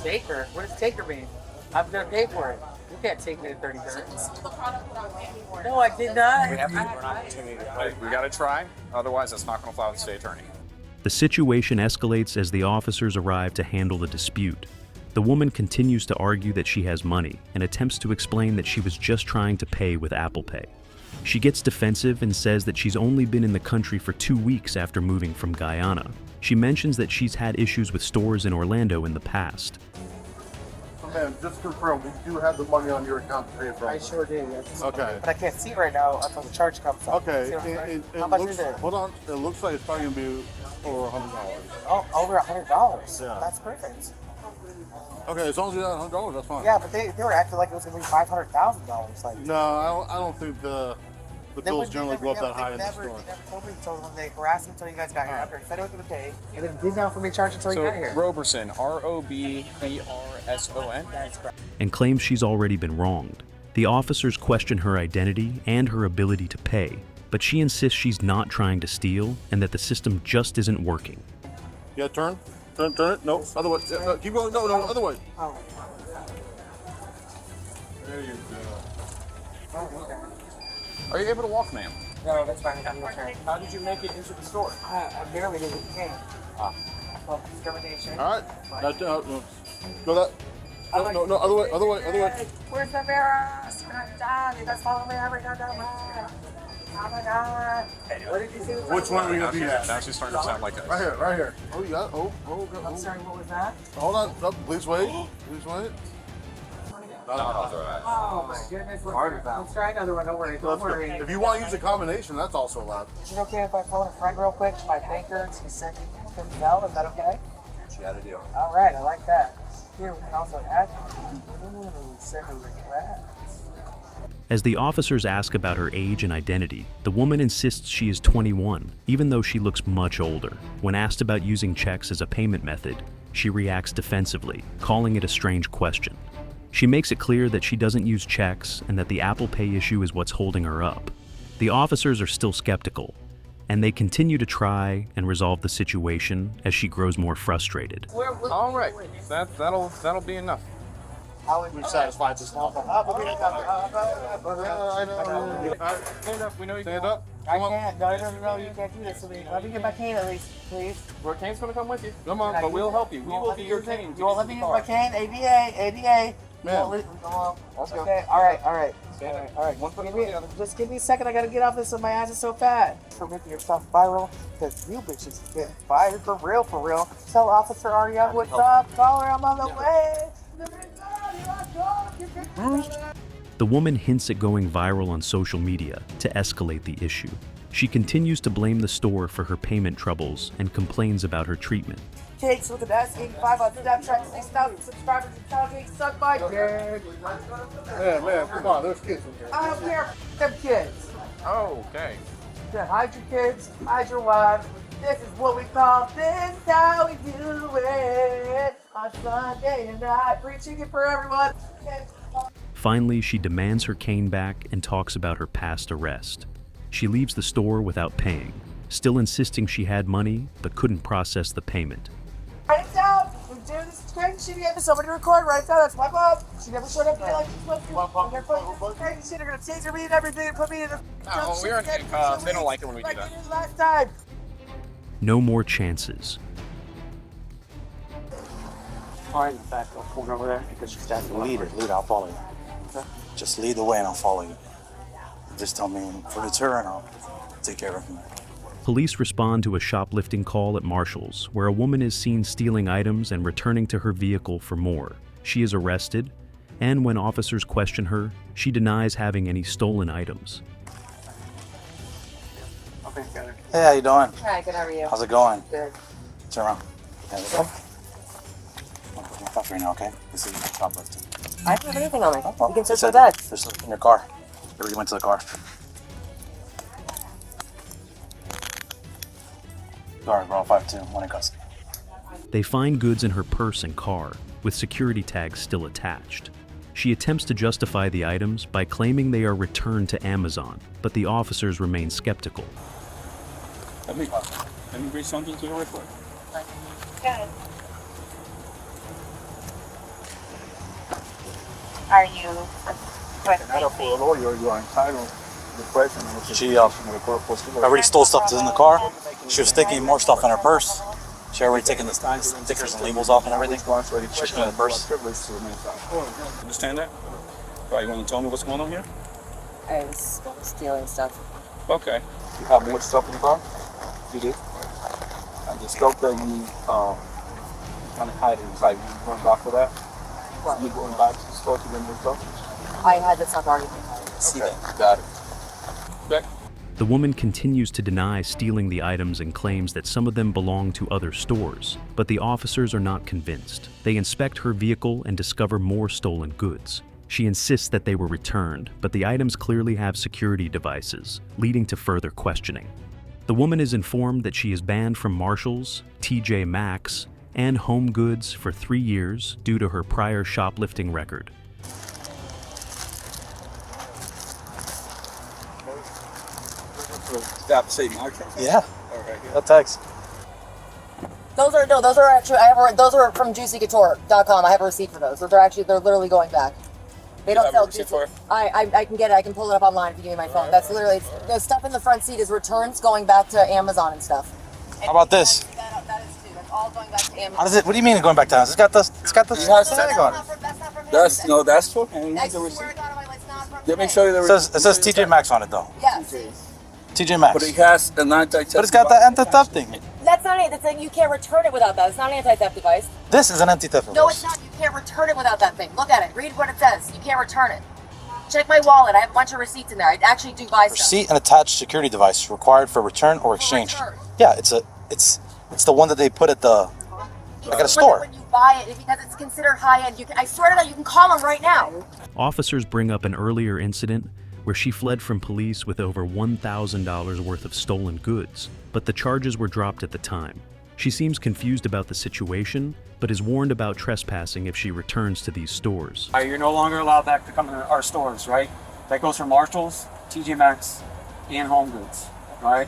Taker? What does taker mean? I'm going to pay for it. You can't take me to 33rd. No, I did not. We have to give her an opportunity to play. We got to try. Otherwise, that's not going to fly with the state attorney. The situation escalates as the officers arrive to handle the dispute. The woman continues to argue that she has money and attempts to explain that she was just trying to pay with Apple Pay. She gets defensive and says that she's only been in the country for 2 weeks after moving from Guyana. She mentions that she's had issues with stores in Orlando in the past. Man, just confirm, we do have the money on your account to pay for it. I sure do, yes. Okay. But I can't see it right now until the charge comes up. Okay. How much is it? Hold on. It looks like it's probably going to be over $100. Oh, over $100? Yeah. That's perfect. Okay, as long as you have $100, that's fine. Yeah, but they were acting like it was going to be $500,000. Like, no, I don't think the bills generally go up that high in the store. They never told me until when they harassed me until you guys got here. After I said I was going to pay, and then did not for me charge until you got here. Roberson, Roberson. That's correct. And claims she's already been wronged. The officers question her identity and her ability to pay, but she insists she's not trying to steal and that the system just isn't working. Yeah, turn it. No, other way. No, keep going. No, other way. Oh. There you go. Oh, okay. Are you able to walk, ma'am? No, that's fine. I'm okay. How did you make it into the store? I barely did what you came. Well, discrimination. All right. Go that. No, other way. Where's the mirror? That's following me every time. Oh my God. What did you see? Which one are we going to be at? Now she's starting to sound like us. Right here. Oh, you got it. I'm sorry, what was that? Hold on. No, please wait. Oh my goodness. Let's try another one. Don't worry. If you want to use a combination, that's also allowed. Is it okay if I phone a friend real quick? My banker, he said he couldn't tell. Is that okay? She got a deal. All right, I like that. Here, we can also add send a request. As the officers ask about her age and identity, the woman insists she is 21, even though she looks much older. When asked about using checks as a payment method, she reacts defensively, calling it a strange question. She makes it clear that she doesn't use checks and that the Apple Pay issue is what's holding her up. The officers are still skeptical, and they continue to try and resolve the situation as she grows more frustrated. All right, that'll be enough. We've satisfied this now. Stand up. We know you Stand up. I can't. No, you can't do this to me. Let me get my cane at least, please. Your cane's gonna come with you. Come on, but we'll help you. We will be your cane. You won't let me use my cane? ADA. Man. Let's go. Okay, all right. Just give me a second. I gotta get off this so my ass is so fat. For making yourself viral, because you bitches get fired for real. Tell Officer Aria what's up. Call her, I'm on the way. The woman hints at going viral on social media to escalate the issue. She continues to blame the store for her payment troubles and complains about her treatment. Cakes with an S85 on Snapchat, 6,000 subscribers, and telling me suck my dick. Man, come on, there's kids in here. I don't care, them kids. Oh, okay. Then hide your kids, hide your wives. This is what we call, this is how we do it. On Sunday and night, preaching it for everyone. Finally, she demands her cane back and talks about her past arrest. She leaves the store without paying, still insisting she had money but couldn't process the payment. Write it down. We do this crazy shit again. Somebody record. Write it down. That's my mom. She never showed up today like she's supposed to. They're putting this crazy shit. They're gonna taser me and everything and put me in a. No, we aren't getting cuffed. They don't like it when we do that. Like they did last time. No more chances. Find the factual phone over there because she's got the leader. I'll follow you. Just lead the way and I'll follow you. Just tell me for it's her and I'll take care of it. Police respond to a shoplifting call at Marshall's, where a woman is seen stealing items and returning to her vehicle for more. She is arrested, and when officers question her, she denies having any stolen items. Hey, how you doing? Hi, good, how are you? How's it going? Good. Turn around. There we go. I'm off right now, okay? This is shoplifting. I don't have anything on me. You can search Said my bag. Just look in your car. Everybody went to the car. Sorry, bro. 5'2", one in custody. They find goods in her purse and car, with security tags still attached. She attempts to justify the items by claiming they are returned to Amazon, but the officers remain skeptical. Let me read something to you real quick. Good. Are you Not for a lawyer, you are entitled to the question. She already stole stuff that's in the car. She was sticking more stuff in her purse. She already taken the stickers and labels off and everything. She was in the purse. Understand that? All right, you want to tell me what's going on here? I was stealing stuff. Okay. You have much stuff in the car? You do? And the stuff that you kind of hide inside, you run back for that? What? You going back to the store to get more stuff? I had the stuff already. Okay, got it. The woman continues to deny stealing the items and claims that some of them belong to other stores, but the officers are not convinced. They inspect her vehicle and discover more stolen goods. She insists that they were returned, but the items clearly have security devices, leading to further questioning. The woman is informed that she is banned from Marshall's, TJ Maxx, and Home Goods for 3 years due to her prior shoplifting record. Stop saying Marshall? Yeah. All right. That tags. Those are actually, those are from juicycouture.com. I have a receipt for those. They're literally going back. They don't sell juicy. I can get it. I can pull it up online if you give me my phone. That's literally, the stuff in the front seat is returns going back to Amazon and stuff. How about this? That is too. That's all going back to Amazon. How does it? What do you mean going back to Amazon? It's got the tag on it. That's for him. I swear to God, I'm like, it's not from Let me show you the It says TJ Maxx on it though. Yes. TJ Maxx. But it has an anti-theft. But it's got that anti-theft thing. That's not it. That's like, you can't return it without that. It's not an anti-theft device. This is an anti-theft device. No, it's not. You can't return it without that thing. Look at it. Read what it says. You can't return it. Check my wallet. I have a bunch of receipts in there. I actually do buy stuff. Receipt and attached security device required for return or exchange. Yeah, it's the one that they put at the like at a store. When you buy it, because it's considered high-end, I swear to God, you can call them right now. Officers bring up an earlier incident where she fled from police with over $1,000 worth of stolen goods, but the charges were dropped at the time. She seems confused about the situation, but is warned about trespassing if she returns to these stores. All right, you're no longer allowed back to come into our stores, right? That goes for Marshall's, TJ Maxx, and Home Goods, all right?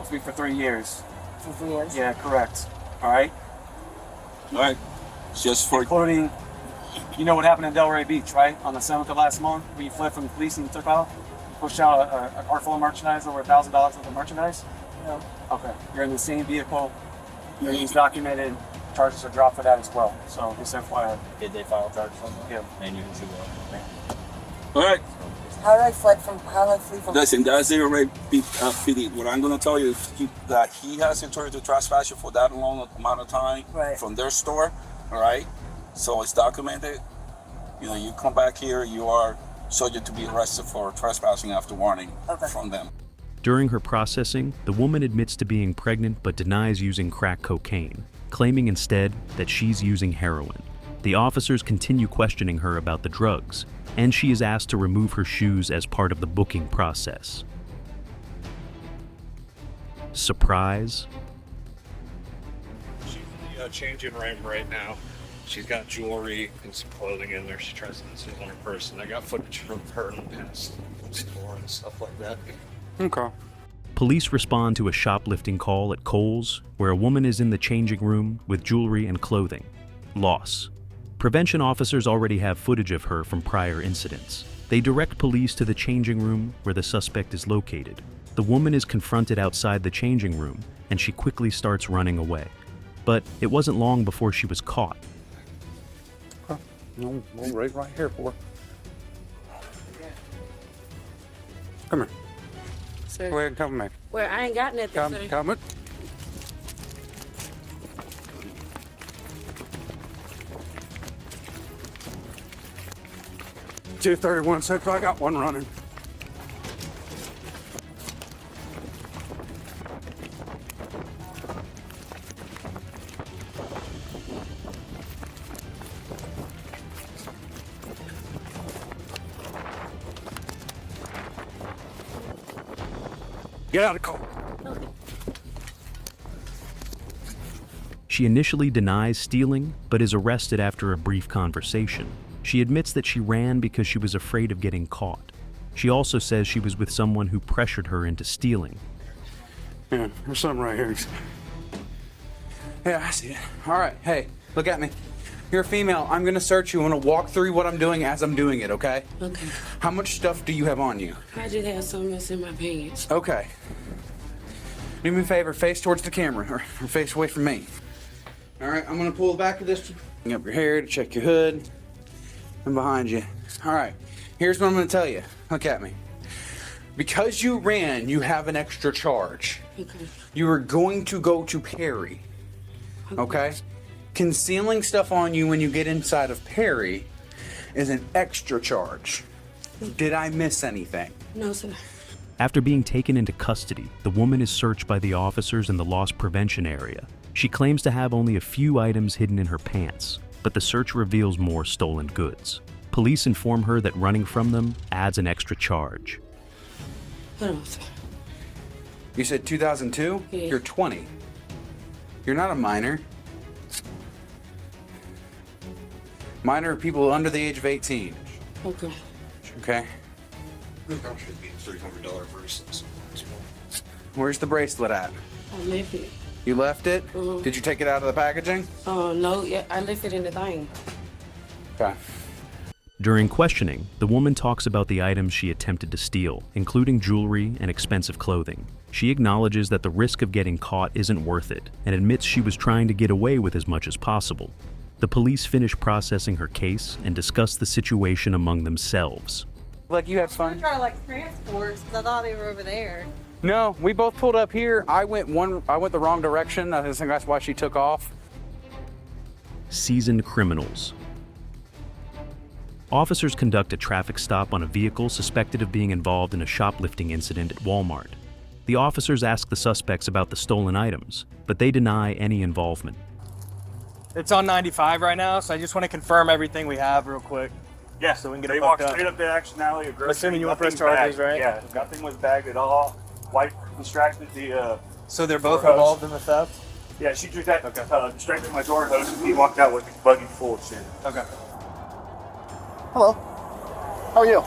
It'll be for 3 years. For 3 years? Yeah, correct. All right? All right. Just for... Including, you know what happened in Delray Beach, right? On the 7th of last month, when you fled from the police and took out? You pushed out a car full of merchandise, over $1,000 worth of merchandise? Yeah. Okay. You're in the same vehicle. Everything's documented. Charges are dropped for that as well. So just FYI. Did they file charges on that? Yeah. They knew who you were. All right. How did I flee from? Listen, that's the already feeding. What I'm going to tell you is that he has authority to trespass you for that long amount of time from their store. All right. So it's documented. You know, you come back here, you are subject to be arrested for trespassing after warning from them. During her processing, the woman admits to being pregnant but denies using crack cocaine, claiming instead that she's using heroin. The officers continue questioning her about the drugs, and she is asked to remove her shoes as part of the booking process. Surprise? She's in the changing room right now. She's got jewelry and some clothing in there. She tries to insist on her person. I got footage from her in the past store and stuff like that. Okay. Police respond to a shoplifting call at Kohl's, where a woman is in the changing room with jewelry and clothing. Loss. Prevention officers already have footage of her from prior incidents. They direct police to the changing room where the suspect is located. The woman is confronted outside the changing room, and she quickly starts running away. But it wasn't long before she was caught. Right here, boy. Come here. Sir. Go ahead and come with me. Well, I ain't got nothing, sir. Come it. 231 seconds. I got one running. Get out of Kohl. She initially denies stealing, but is arrested after a brief conversation. She admits that she ran because she was afraid of getting caught. She also says she was with someone who pressured her into stealing. Yeah, there's something right here. Yeah, I see it. All right, hey, look at me. You're a female. I'm gonna search you. I'm gonna walk through what I'm doing as I'm doing it, okay? Okay. How much stuff do you have on you? I just have something that's in my pants. Okay. Do me a favor, face towards the camera, or face away from me. All right, I'm gonna pull the back of this, bring up your hair to check your hood, and behind you. All right, here's what I'm gonna tell you. Look at me. Because you ran, you have an extra charge. Okay. You are going to go to Perry, okay? Concealing stuff on you when you get inside of Perry is an extra charge. Did I miss anything? No, sir. After being taken into custody, the woman is searched by the officers in the loss prevention area. She claims to have only a few items hidden in her pants, but the search reveals more stolen goods. Police inform her that running from them adds an extra charge. Hold on, sir. You said 2002? Yeah. You're 20. You're not a minor. Minor are people under the age of 18. Okay. Okay. That should be $300 versus. Where's the bracelet at? I left it. You left it? Did you take it out of the packaging? No, yeah, I left it in the thing. Okay. During questioning, the woman talks about the items she attempted to steal, including jewelry and expensive clothing. She acknowledges that the risk of getting caught isn't worth it, and admits she was trying to get away with as much as possible. The police finish processing her case and discuss the situation among themselves. Like you had fun? Try like transports because I thought they were over there. No, we both pulled up here. I went the wrong direction. I think that's why she took off. Seasoned criminals. Officers conduct a traffic stop on a vehicle suspected of being involved in a shoplifting incident at Walmart. The officers ask the suspects about the stolen items, but they deny any involvement. It's on 95 right now, so I just want to confirm everything we have real quick. Yeah, so we can get they it walked fucked up. straight up the action alley. I'm assuming you want press charges, right? Yeah, nothing was bagged at all. Wife distracted the. So they're both involved in the theft? Yeah, she distracted my door hose and he walked out with his buggy full of shit. Okay. Hello. How are you?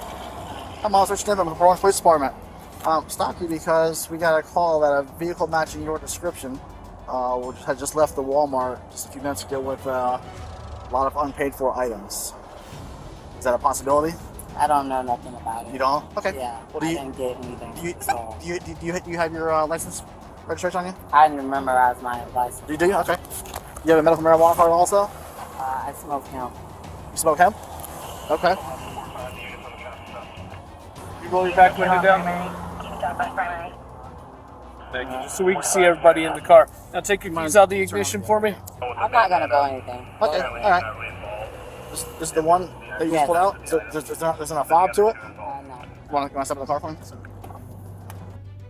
I'm Officer Snip. I'm with the Bronx Police Department. Stopped you because we got a call that a vehicle matching your description had just left the Walmart just a few minutes ago with a lot of unpaid for items. Is that a possibility? I don't know nothing about it. You don't? Okay. Yeah, Well, do I you- didn't get anything. Do you have your license registration on you? I didn't memorize my license. Do you? Okay. You have a medical marijuana card also? I smoke hemp. You smoke hemp? Okay. You roll your back window down. Thank you. Just so we can see everybody in the car. Now take your keys out of the ignition for me. I'm not gonna go anything. Okay. All right. This is the one that you just pulled out? So there's not a fob to it? No. You want to step in the car for me?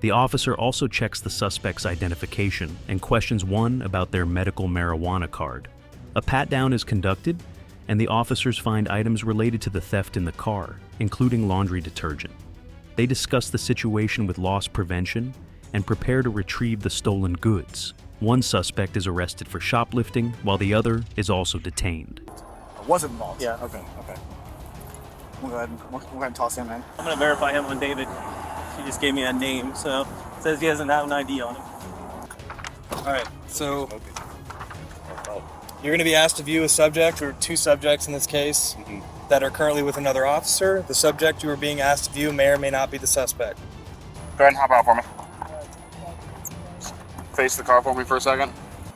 The officer also checks the suspect's identification and questions one about their medical marijuana card. A pat-down is conducted, and the officers find items related to the theft in the car, including laundry detergent. They discuss the situation with loss prevention and prepare to retrieve the stolen goods. One suspect is arrested for shoplifting, while the other is also detained. Was it involved? Yeah, okay. We'll go ahead and toss him in. I'm gonna verify him on David. He just gave me a name, so it says he doesn't have an ID on him. All right, so you're gonna be asked to view a subject or two subjects in this case that are currently with another officer. The subject you are being asked to view may or may not be the suspect. Go ahead and hop out for me. Face the car for me for a second.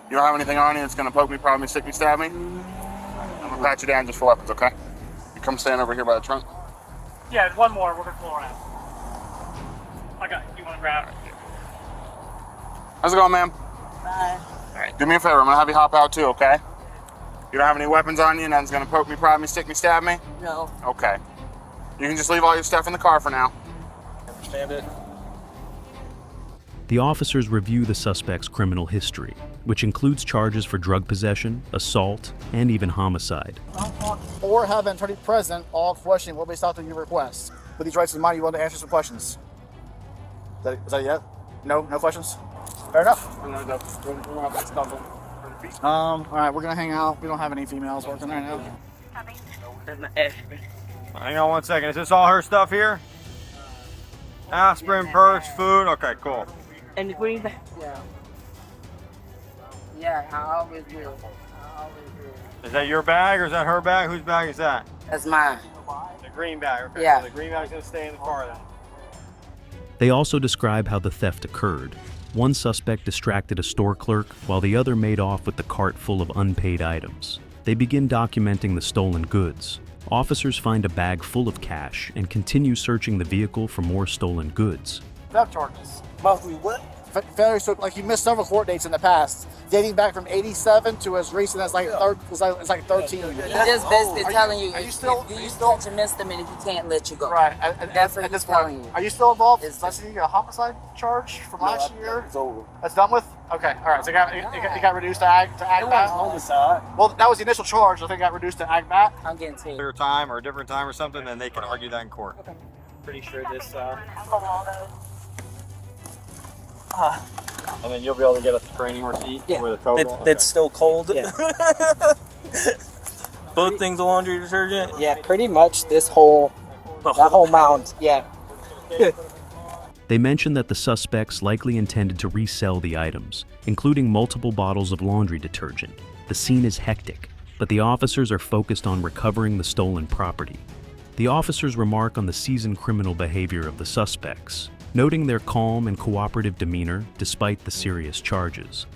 You don't have anything on you that's gonna poke me, probably stick me, stab me? I'm gonna pat you down just for weapons, okay? You come stand over here by the trunk. Yeah, one more. We're gonna pull around. I got it. You want to grab it? How's it going, ma'am? Bye. All right, do me a favor. I'm gonna have you hop out too, okay? You don't have any weapons on you, nothing's gonna poke me, prod me, stick me, stab me? No. Okay. You can just leave all your stuff in the car for now. Understand it? The officers review the suspect's criminal history, which includes charges for drug possession, assault, and even homicide. Or have an attorney present, all questioning will be stopped at your request. With these rights in mind, you want to answer some questions. Is that yet? No questions? Fair enough. All right, we're gonna hang out. We don't have any females working right now. Hang on 1 second. Is this all her stuff here? Aspirin, purse, food. Okay, cool. And the green bag. Yeah. Yeah, I always will. Is that your bag or is that her bag? Whose bag is that? That's mine. The green bag. Okay. Yeah. So the green bag's gonna stay in the car then. They also describe how the theft occurred. One suspect distracted a store clerk, while the other made off with the cart full of unpaid items. They begin documenting the stolen goods. Officers find a bag full of cash and continue searching the vehicle for more stolen goods. Theft charges. Mostly what? Failure to, like, you missed several court dates in the past, dating back from '87 to as recent as like 13. He's just basically telling you, you catch a misdemeanor, he can't let you go. Right. That's what at he's this point, telling you. are you still involved? Is that a homicide charge from last year? It's over. That's done with? Okay, all right. So it got reduced to ag bat? Homicide. Well, that was the initial charge. I think it got reduced to ag bat. I'm getting to Clear time or a different time or something, then they can argue that in court. Pretty sure this. And then you'll be able to get a training receipt with a code on it. That's still cold. Yeah. Both things of laundry detergent. Yeah, pretty much that whole mound. Yeah. They mention that the suspects likely intended to resell the items, including multiple bottles of laundry detergent. The scene is hectic, but the officers are focused on recovering the stolen property. The officers remark on the seasoned criminal behavior of the suspects, noting their calm and cooperative demeanor despite the serious charges.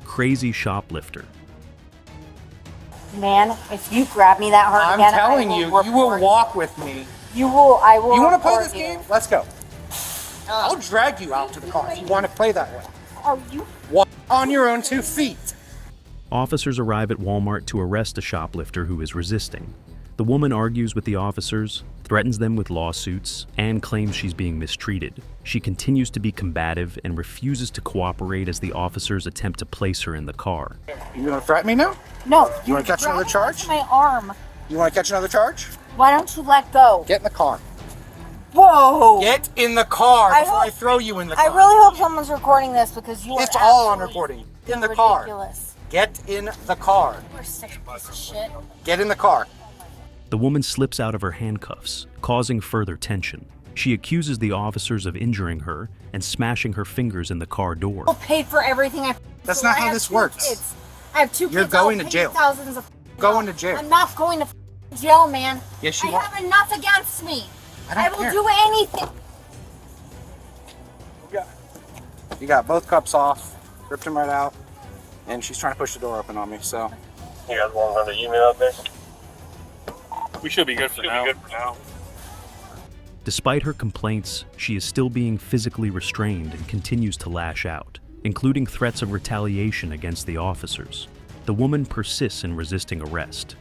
Crazy shoplifter. Man, if you grab me that hard I'm again, telling you, you will walk with me. I will. You want to play report this you. game? Let's go. I'll drag you out to the car if you want to play that way. Are you? Walk on your own 2 feet. Officers arrive at Walmart to arrest a shoplifter who is resisting. The woman argues with the officers, threatens them with lawsuits, and claims she's being mistreated. She continues to be combative and refuses to cooperate as the officers attempt to place her in the car. You gonna threaten me now? No. You wanna catch another charge? My arm. You wanna catch another charge? Why don't you let go? Get in the car. Whoa! Get in the car before I throw you in the car. I really hope someone's recording this because you are. It's all on recording. Get in the car. Ridiculous. Get in the car. You're such a piece of shit. Get in the car. The woman slips out of her handcuffs, causing further tension. She accuses the officers of injuring her and smashing her fingers in the car door. I'll pay for everything I. That's not how this works. Kids. I have 2 kids. You're going to I'll pay jail. Thousands of. Going to jail. I'm not going to jail, man. Yes, you I are. have enough against me. I don't will care. do anything. You got both cups off, ripped them right out, and she's trying to push the door open on me, so. You guys want another email out there? We should be good for now. Despite her complaints, she is still being physically restrained and continues to lash out, including threats of retaliation against the officers. The woman persists in resisting arrest.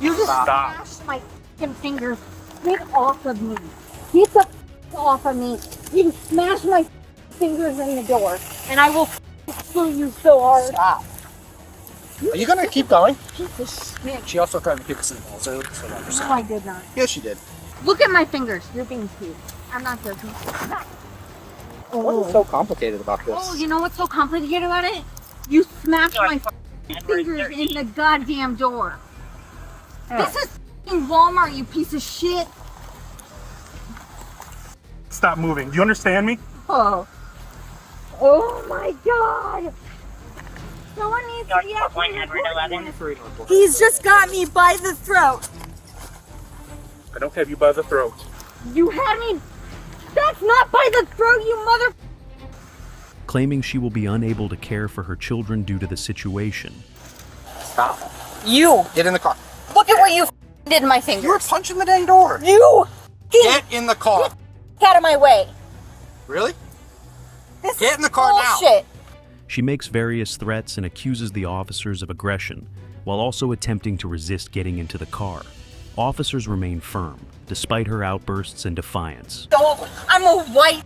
You just smashed my f***ing fingers. Get off of me. Get the f*** off of me. You smashed my fingers in the door, and I will screw you so hard. Stop. Are you gonna keep going? Piece of shit. She also tried to kick us in the balls. So No, I did not. yes, she did. Look at my fingers. You're being cute. I'm not joking. What is so complicated about this? Oh, you know what's so complicated about it? You smashed my fingers in the goddamn door. This is f***ing Walmart, you piece of shit. Stop moving. Do you understand me? Oh. Oh my god. Someone needs to be actually. He's just got me by the throat. I don't have you by the throat. You had me. That's not by the throat, you mother. Claiming she will be unable to care for her children due to the situation. Stop. You. Get in the car. Look at what you did to my fingers. You were punching the dang door. You. Get in the car. out of my way. Really? This Get is in the car now. bullshit. She makes various threats and accuses the officers of aggression, while also attempting to resist getting into the car. Officers remain firm, despite her outbursts and defiance. So, I'm a white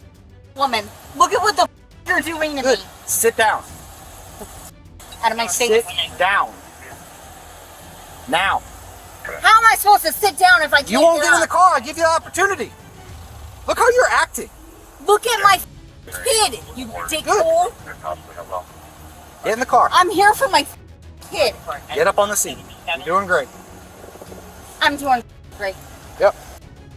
woman. Look at what the you're doing to me. Sit down. Out of my face. Sit down. Now. How am I supposed to sit down if I can't You won't get get in the up? car. I'll give you the opportunity. Look how you're acting. Look at my kid, you dickhole. Get in the car. I'm here for my kid. Get up on the seat. You're doing great. I'm doing great. Yep.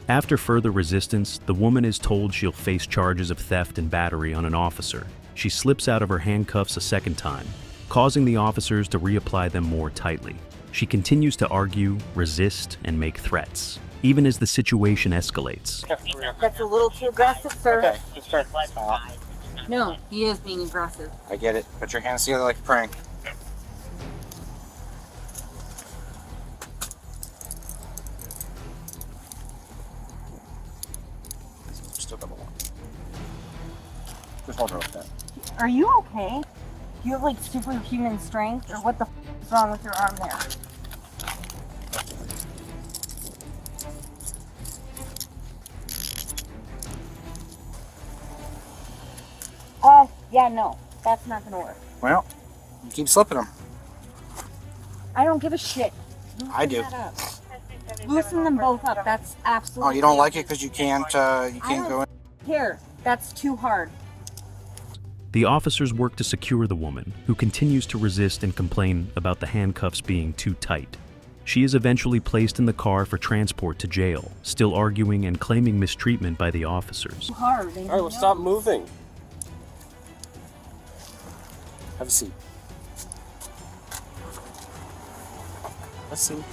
After further resistance, the woman is told she'll face charges of theft and battery on an officer. She slips out of her handcuffs a second time, causing the officers to reapply them more tightly. She continues to argue, resist, and make threats, even as the situation escalates. That's a little too aggressive, sir. Okay, just turn. No, he is being aggressive. I get it. Put your hands together like a prank. Still double one. Just hold her like that. Are you okay? Do you have like superhuman strength, or what the is wrong with your arm there? Yeah, no, that's not gonna work. Well, you keep slipping them. I don't give a shit. I do. That up. Loosen them both up. That's absolutely. Oh, you don't like it because you can't go in? Here, that's too hard. The officers work to secure the woman, who continues to resist and complain about the handcuffs being too tight. She is eventually placed in the car for transport to jail, still arguing and claiming mistreatment by the officers. Hard. All right, well, stop moving. Have a seat. Let's see.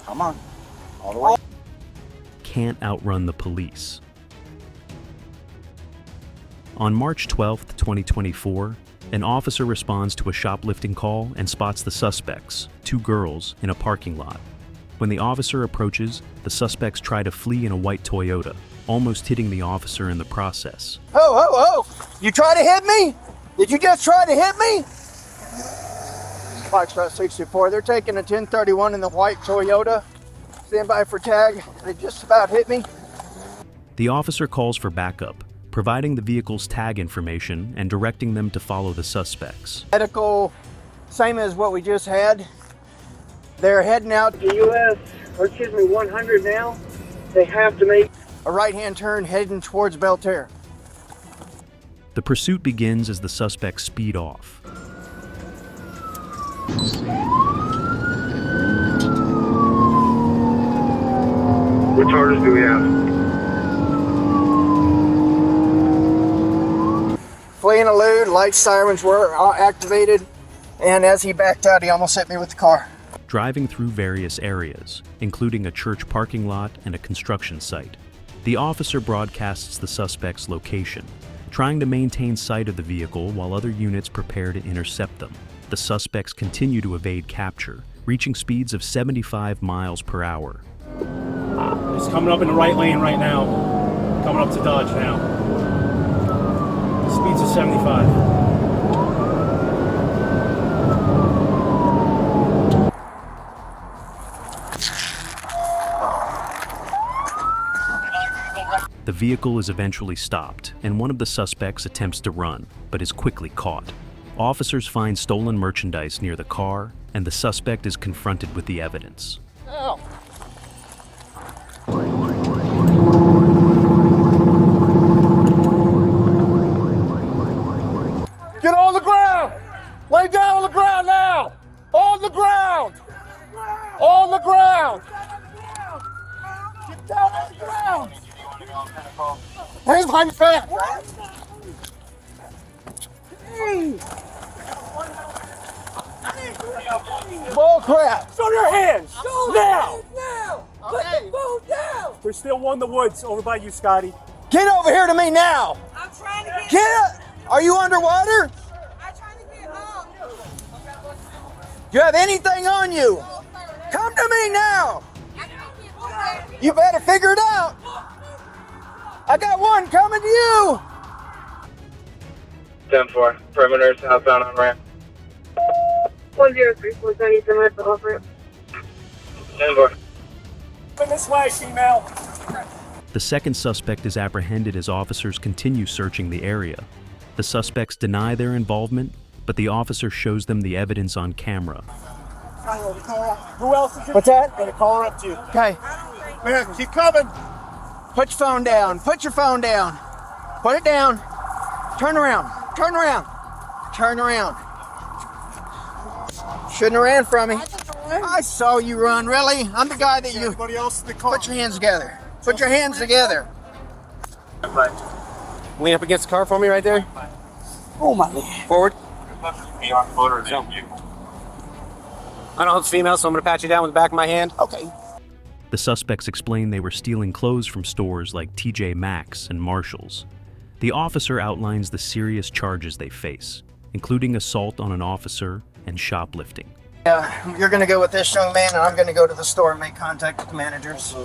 Come on. All the way. Can't outrun the police. On March 12, 2024, an officer responds to a shoplifting call and spots the suspects, two girls, in a parking lot. When the officer approaches, the suspects try to flee in a white Toyota, almost hitting the officer in the process. Oh! You try to hit me? Did you just try to hit me? Foxtrot 64, they're taking a 1031 in the white Toyota. Stand by for tag. They just about hit me. The officer calls for backup, providing the vehicle's tag information and directing them to follow the suspects. Medical, same as what we just had. They're heading out to US, 100 now. They have to make a right-hand turn heading towards Belterre. The pursuit begins as the suspects speed off. What charges do we have? Fleeing elude, light sirens were activated, and as he backed out, he almost hit me with the car. Driving through various areas, including a church parking lot and a construction site, the officer broadcasts the suspect's location, trying to maintain sight of the vehicle while other units prepare to intercept them. The suspects continue to evade capture, reaching speeds of 75 miles per hour. He's coming up in the right lane right now. Coming up to Dodge now. Speeds of 75. The vehicle is eventually stopped, and one of the suspects attempts to run, but is quickly caught. Officers find stolen merchandise near the car, and the suspect is confronted with the evidence. Oh. Get on the ground! Lay down on the ground now! On the ground! On the ground! Get down on the ground! Hands behind your back! Bull crap! Show your hands! Now! Put the phone down! There's still one in the woods over by you, Scotty. Get over here to me now! I'm trying to Get up! Are you underwater? I'm trying to get home. Do you have anything on you? Come to me now! You better figure it out! I got one coming to you! 10-4. Perimeter southbound on ramp. 103, 77 at the off ramp. 10-4. Come this way, female. The second suspect is apprehended as officers continue searching the area. The suspects deny their involvement, but the officer shows them the evidence on camera. Who else is What's that? Gonna call her up to you. Okay. Man, keep coming. Put your phone down. Put your phone down. Put it down. Turn around. Turn around. Turn around. Shouldn't have ran from me. I saw you run, really? I'm the guy that you... Everybody else in the car. Put your hands together. Put your hands together. Lean up against the car for me right there. Oh, my. Forward. I don't know if it's female, so I'm going to pat you down with the back of my hand. Okay. The suspects explain they were stealing clothes from stores like TJ Maxx and Marshall's. The officer outlines the serious charges they face, including assault on an officer and shoplifting. You're going to go with this young man, and I'm going to go to the store and make contact with the managers.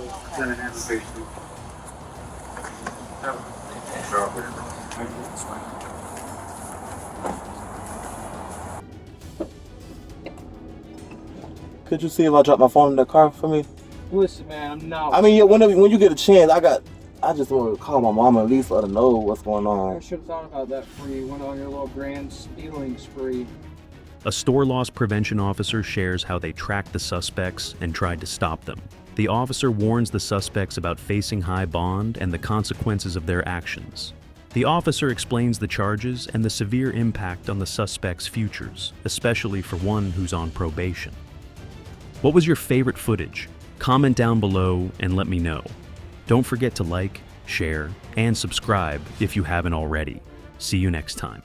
Could you see if I drop my phone in the car for me? Listen, man, I'm not. I mean, when you get a chance, I just want to call my mama at least let her know what's going on. I should have thought about that before you went on your little grand stealing spree. A store loss prevention officer shares how they tracked the suspects and tried to stop them. The officer warns the suspects about facing high bond and the consequences of their actions. The officer explains the charges and the severe impact on the suspects' futures, especially for one who's on probation. What was your favorite footage? Comment down below and let me know. Don't forget to like, share, and subscribe if you haven't already. See you next time.